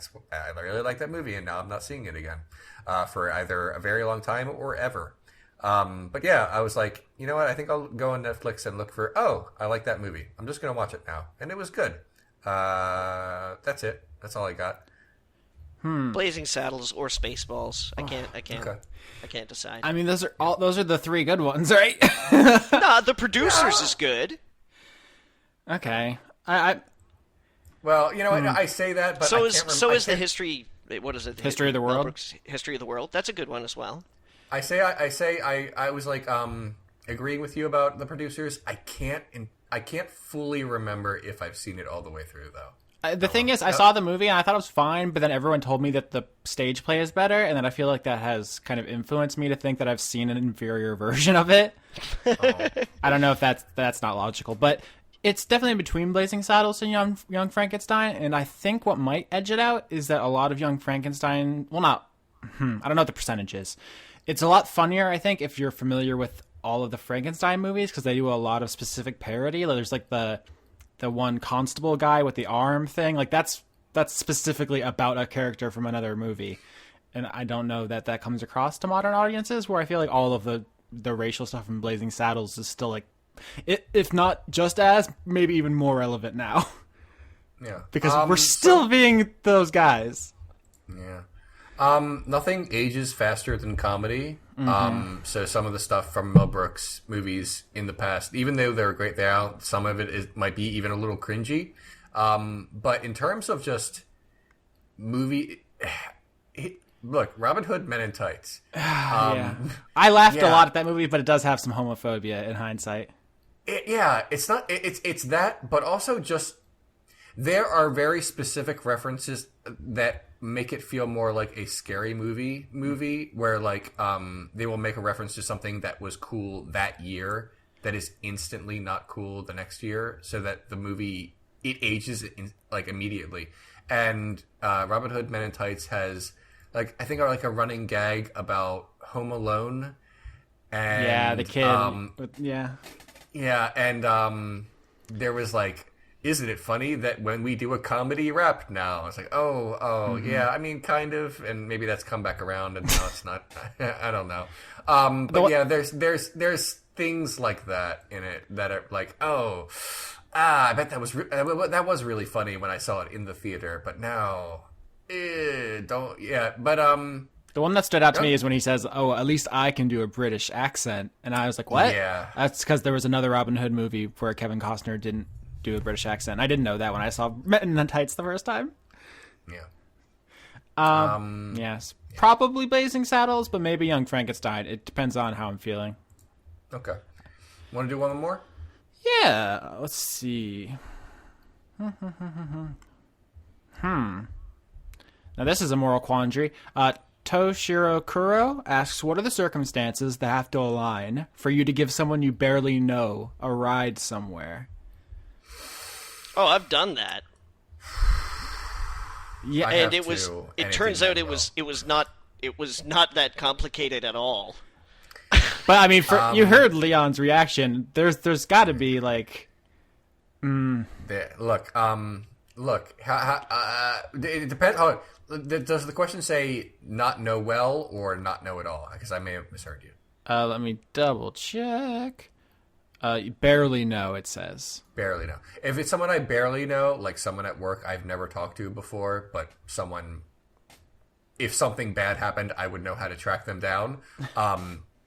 really like that movie, and now I'm not seeing it again for either a very long time or ever. But yeah, I was like, you know what? I think I'll go on Netflix and look for, I like that movie. I'm just going to watch it now. And it was good. That's it. That's all I got. Blazing Saddles or Spaceballs. I can't. Okay. I can't decide. I mean, those are the three good ones, right? Nah, The Producers is good. Okay. Well, you know, I say that, but So I is can't so I is the can't- history. What is it? History of the Mel World? Brooks' History of the World. That's a good one as well. I was like agreeing with you about The Producers. I can't fully remember if I've seen it all the way through though. The thing is, I saw the movie and I thought it was fine, but then everyone told me that the stage play is better, and then I feel like that has kind of influenced me to think that I've seen an inferior version of it. I don't know if that's not logical, but it's definitely between Blazing Saddles and Young Frankenstein, and I think what might edge it out is that a lot of Young Frankenstein, well, not, I don't know what the percentage is. It's a lot funnier, I think, if you're familiar with all of the Frankenstein movies, because they do a lot of specific parody. There's like the one constable guy with the arm thing, like that's specifically about a character from another movie, and I don't know that comes across to modern audiences, where I feel like all of the racial stuff in Blazing Saddles is still like, if not just as, maybe even more relevant now. Yeah, because we're still being those guys. Yeah. Nothing ages faster than comedy. So some of the stuff from Mel Brooks movies in the past, even though they're great, some of it might be even a little cringy. But in terms of just movie, look, Robin Hood Men in Tights. Yeah. I laughed a lot at that movie, but it does have some homophobia in hindsight. It's not. It's that, but also just there are very specific references that make it feel more like a scary movie where like they will make a reference to something that was cool that year that is instantly not cool the next year, so that the movie it ages like immediately. And Robin Hood Men in Tights has like I think like a running gag about Home Alone. And the kid. Yeah, and there was like, isn't it funny that when we do a comedy rap now, it's like, yeah, I mean, kind of, and maybe that's come back around, and now it's not. I don't know. But yeah, there's things like that in it that are like, I bet that was really funny when I saw it in the theater, but now, don't, yeah, but The one that stood out to me is when he says, at least I can do a British accent. And I was like, what? Yeah. That's because there was another Robin Hood movie where Kevin Costner didn't do a British accent. I didn't know that when I saw Men in Tights the first time. Yeah. Yes. Probably Blazing Saddles, but maybe Young Frankenstein. It depends on how I'm feeling. Okay. Want to do one more? Yeah. Let's see. Now, this is a moral quandary. Toshiro Kuro asks, what are the circumstances that have to align for you to give someone you barely know a ride somewhere? Oh, I've done that. Yeah, and it turns out it was not that complicated at all. But I mean, you heard Leon's reaction. There's got to be like, Look. It depends. Does the question say not know well or not know at all? Because I may have misheard you. Let me double check. You barely know, it says. Barely know. If it's someone I barely know, like someone at work I've never talked to before, but if something bad happened, I would know how to track them down.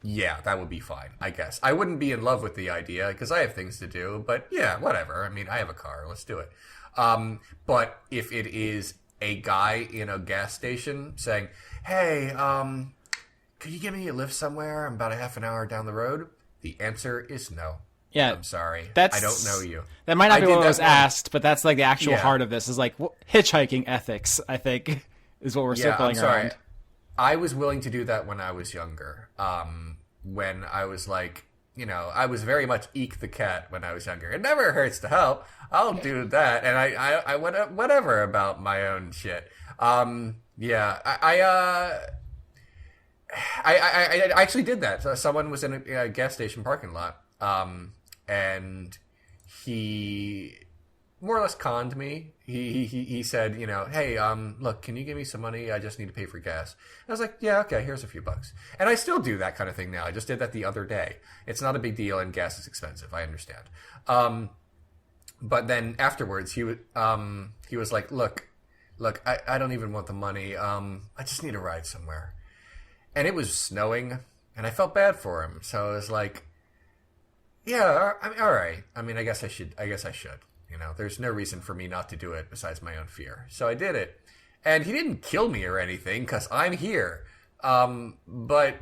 Yeah, that would be fine, I guess. I wouldn't be in love with the idea because I have things to do, but yeah, whatever. I mean, I have a car. Let's do it. But if it is a guy in a gas station saying, hey, could you give me a lift somewhere? I'm about a half an hour down the road. The answer is no. Yeah, I'm sorry. I don't know you. That might not be what was asked, but that's like the actual heart of this is like hitchhiking ethics, I think, is what we're circling around. I was willing to do that when I was younger. When I was like, I was very much Eek the cat when I was younger. It never hurts to help. I'll do that. And I went whatever about my own shit. Yeah, I actually did that. So someone was in a gas station parking lot, and he more or less conned me. He said, hey, look, can you give me some money? I just need to pay for gas. And I was like, yeah, okay, here's a few bucks. And I still do that kind of thing now. I just did that the other day. It's not a big deal, and gas is expensive. I understand. But then afterwards, he was like, look, look, I don't even want the money. I just need a ride somewhere. And it was snowing, and I felt bad for him. So I was like, yeah, I mean, all right. I mean, I guess I should. You know, there's no reason for me not to do it besides my own fear. So I did it. And he didn't kill me or anything, because I'm here. But,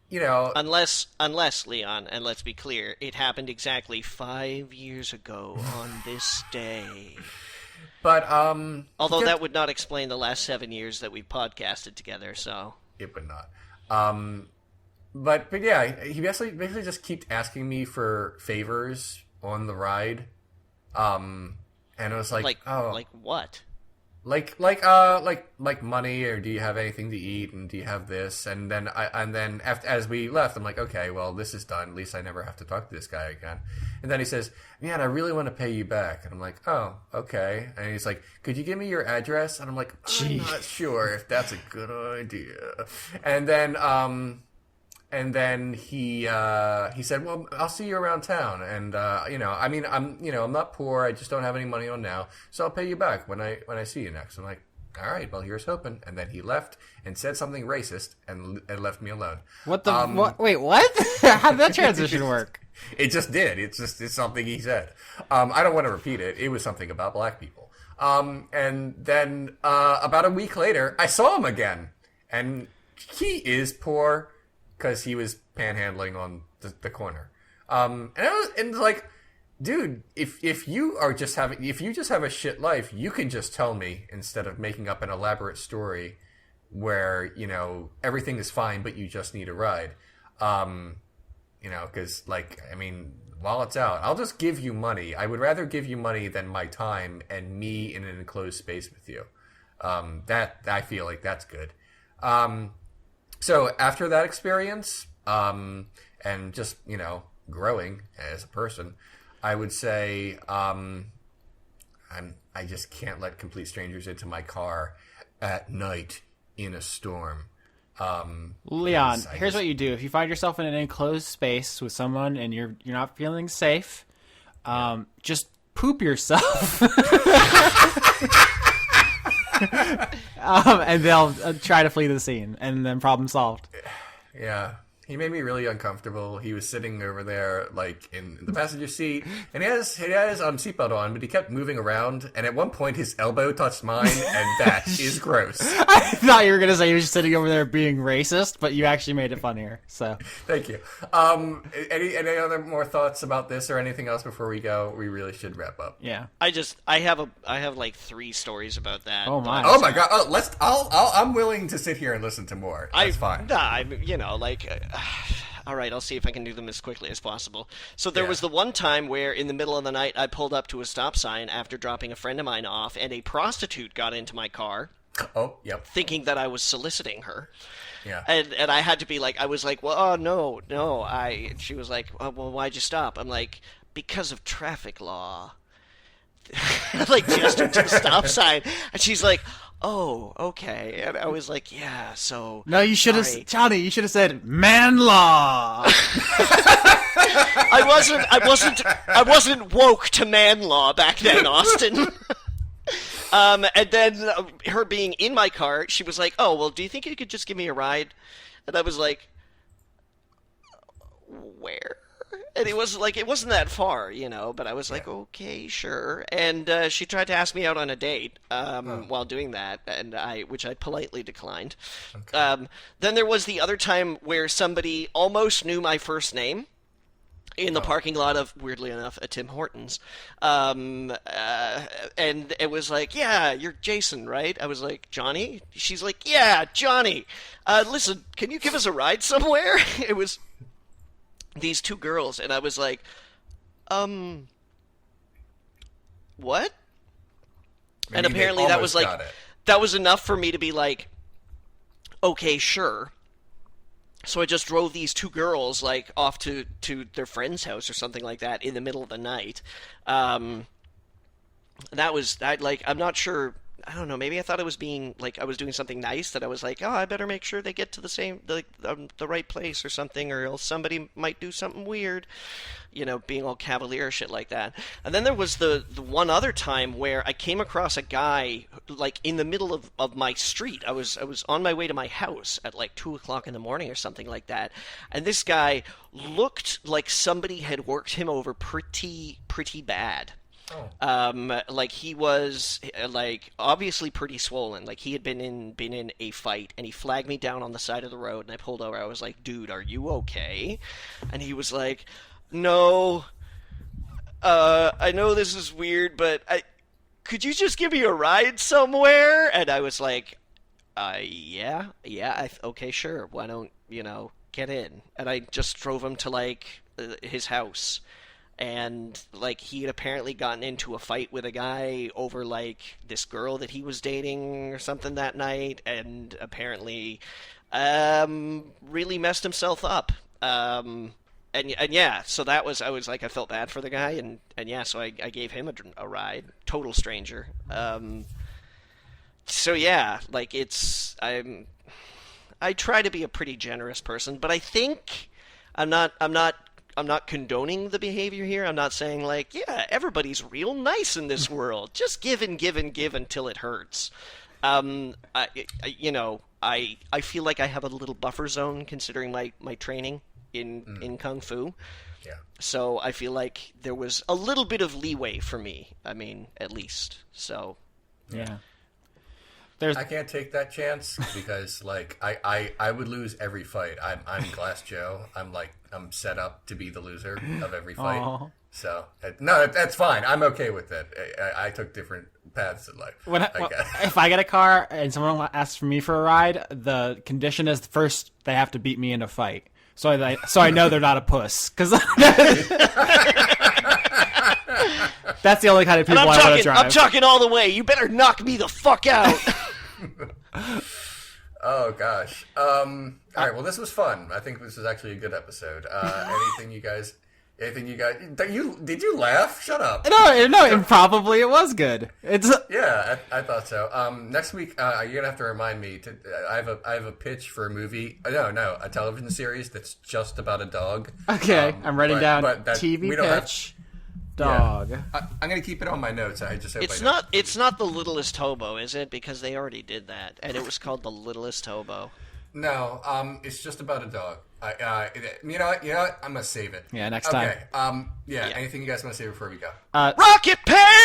you know... Unless, Leon, and let's be clear, it happened exactly 5 years ago on this day. But, although that would not explain the last 7 years that we've podcasted together, so... It would not. But yeah, he basically just kept asking me for favors on the ride. And it was like oh... Like what? Like money, or do you have anything to eat, and do you have this? And then as we left, I'm like, okay, well, this is done. At least I never have to talk to this guy again. And then he says, man, I really want to pay you back. And I'm like, oh, okay. And he's like, could you give me your address? And I'm like, I'm not sure if that's a good idea. And then he said, well, I'll see you around town. And, you know, I mean, I'm not poor. I just don't have any money on now. So I'll pay you back when I see you next. I'm like, all right, well, here's hoping. And then he left and said something racist and left me alone. What the, what? Wait, what? How'd that transition work? It just did. It's something he said. I don't want to repeat it. It was something about black people. And then, about a week later, I saw him again, and he is poor, because he was panhandling on the corner. And like, dude, if you just have a shit life, you can just tell me instead of making up an elaborate story where, you know, everything is fine, but you just need a ride. You know, because, like, I mean, while it's out, I'll just give you money. I would rather give you money than my time and me in an enclosed space with you. That, I feel like that's good. So after that experience, and just, you know, growing as a person, I would say, I just can't let complete strangers into my car at night in a storm. Leon, here's what you do. If you find yourself in an enclosed space with someone and you're not feeling safe, just poop yourself. And they'll try to flee the scene, and then problem solved. Yeah. He made me really uncomfortable. He was sitting over there, like, in the passenger seat, and he has seatbelt on, but he kept moving around, and at one point his elbow touched mine, and that is gross. I thought you were going to say he was just sitting over there being racist, but you actually made it funnier, so. Thank you. Any other more thoughts about this or anything else before we go? We really should wrap up. Yeah. I have like 3 stories about that. Oh my. Oh my god. Oh, I'm willing to sit here and listen to more. That's fine. Nah, you know, like... all right, I'll see if I can do them as quickly as possible. So there was the one time where in the middle of the night I pulled up to a stop sign after dropping a friend of mine off, and a prostitute got into my car. Oh, yep. Thinking that I was soliciting her. Yeah. And I had to be like, I was like, well, oh, no. And she was like, oh, well, why'd you stop? I'm like, because of traffic law. Like, just to stop sign. And she's like, oh, okay. And I was like, yeah, so... No, you should have... Johnny, you should have said, man law! I wasn't woke to man law back then, Austin. And then her being in my car, she was like, oh, well, do you think you could just give me a ride? And I was like, where? And it wasn't that far, you know, but I was like, okay, sure. And she tried to ask me out on a date while doing that, and which I politely declined. Okay. Then there was the other time where somebody almost knew my first name in the parking lot of, weirdly enough, a Tim Hortons. And it was like, yeah, you're Jason, right? I was like, Johnny? She's like, yeah, Johnny. Listen, can you give us a ride somewhere? It was... these 2 girls, and I was like, what? Maybe and apparently that was like, that was enough for me to be like, okay, sure. So I just drove these 2 girls, like, off to their friend's house or something like that in the middle of the night. That was, I'm not sure I don't know, maybe I thought I was being, like, I was doing something nice, that I was like, oh, I better make sure they get to the right place or something, or else somebody might do something weird, being all cavalier or shit like that. And then there was the one other time where I came across a guy, like, in the middle of my street. I was on my way to my house at like 2 o'clock in the morning or something like that, and this guy looked like somebody had worked him over pretty bad. Oh. Like he was like obviously pretty swollen. Like he had been in a fight, and he flagged me down on the side of the road, and I pulled over. I was like, "Dude, are you okay?" And he was like, "No. I know this is weird, but could you just give me a ride somewhere?" And I was like, yeah, okay, sure. Why don't get in?" And I just drove him to like his house. And, like, he had apparently gotten into a fight with a guy over, like, this girl that he was dating or something that night, and apparently really messed himself up. And yeah, so that was, I was like, I felt bad for the guy, and yeah, so I gave him a ride. Total stranger. So yeah, like, I try to be a pretty generous person, but I think I'm not condoning the behavior here. I'm not saying, like, yeah, everybody's real nice in this world. Just give and give and give until it hurts. I feel like I have a little buffer zone considering my training in Kung Fu. Yeah. So I feel like there was a little bit of leeway for me. I mean, at least. So. Yeah. I can't take that chance because, like, I would lose every fight. I'm Glass Joe. I'm set up to be the loser of every fight. Aww. So no, that's fine. I'm okay with it. I took different paths in life. If I get a car and someone asks for me for a ride, the condition is first they have to beat me in a fight. So I know they're not a puss, because that's the only kind of people I want to drive. I'm talking all the way. You better knock me the fuck out. Oh gosh. All right. Well, this was fun. I think this was actually a good episode. Anything you guys? Did you laugh? Shut up. No. Probably it was good. Yeah, I thought so. Next week, you're gonna have to remind me. I have a pitch for a movie. No, a television series that's just about a dog. Okay, I'm writing down TV pitch. Dog. Yeah. I'm gonna keep it on my notes. I just hope it's not The Littlest Hobo, is it? Because they already did that, and it was called The Littlest Hobo. No, it's just about a dog. You know what? I'm gonna save it. Yeah, next time. Okay. Yeah. Anything you guys want to say before we go? Rocket Pants!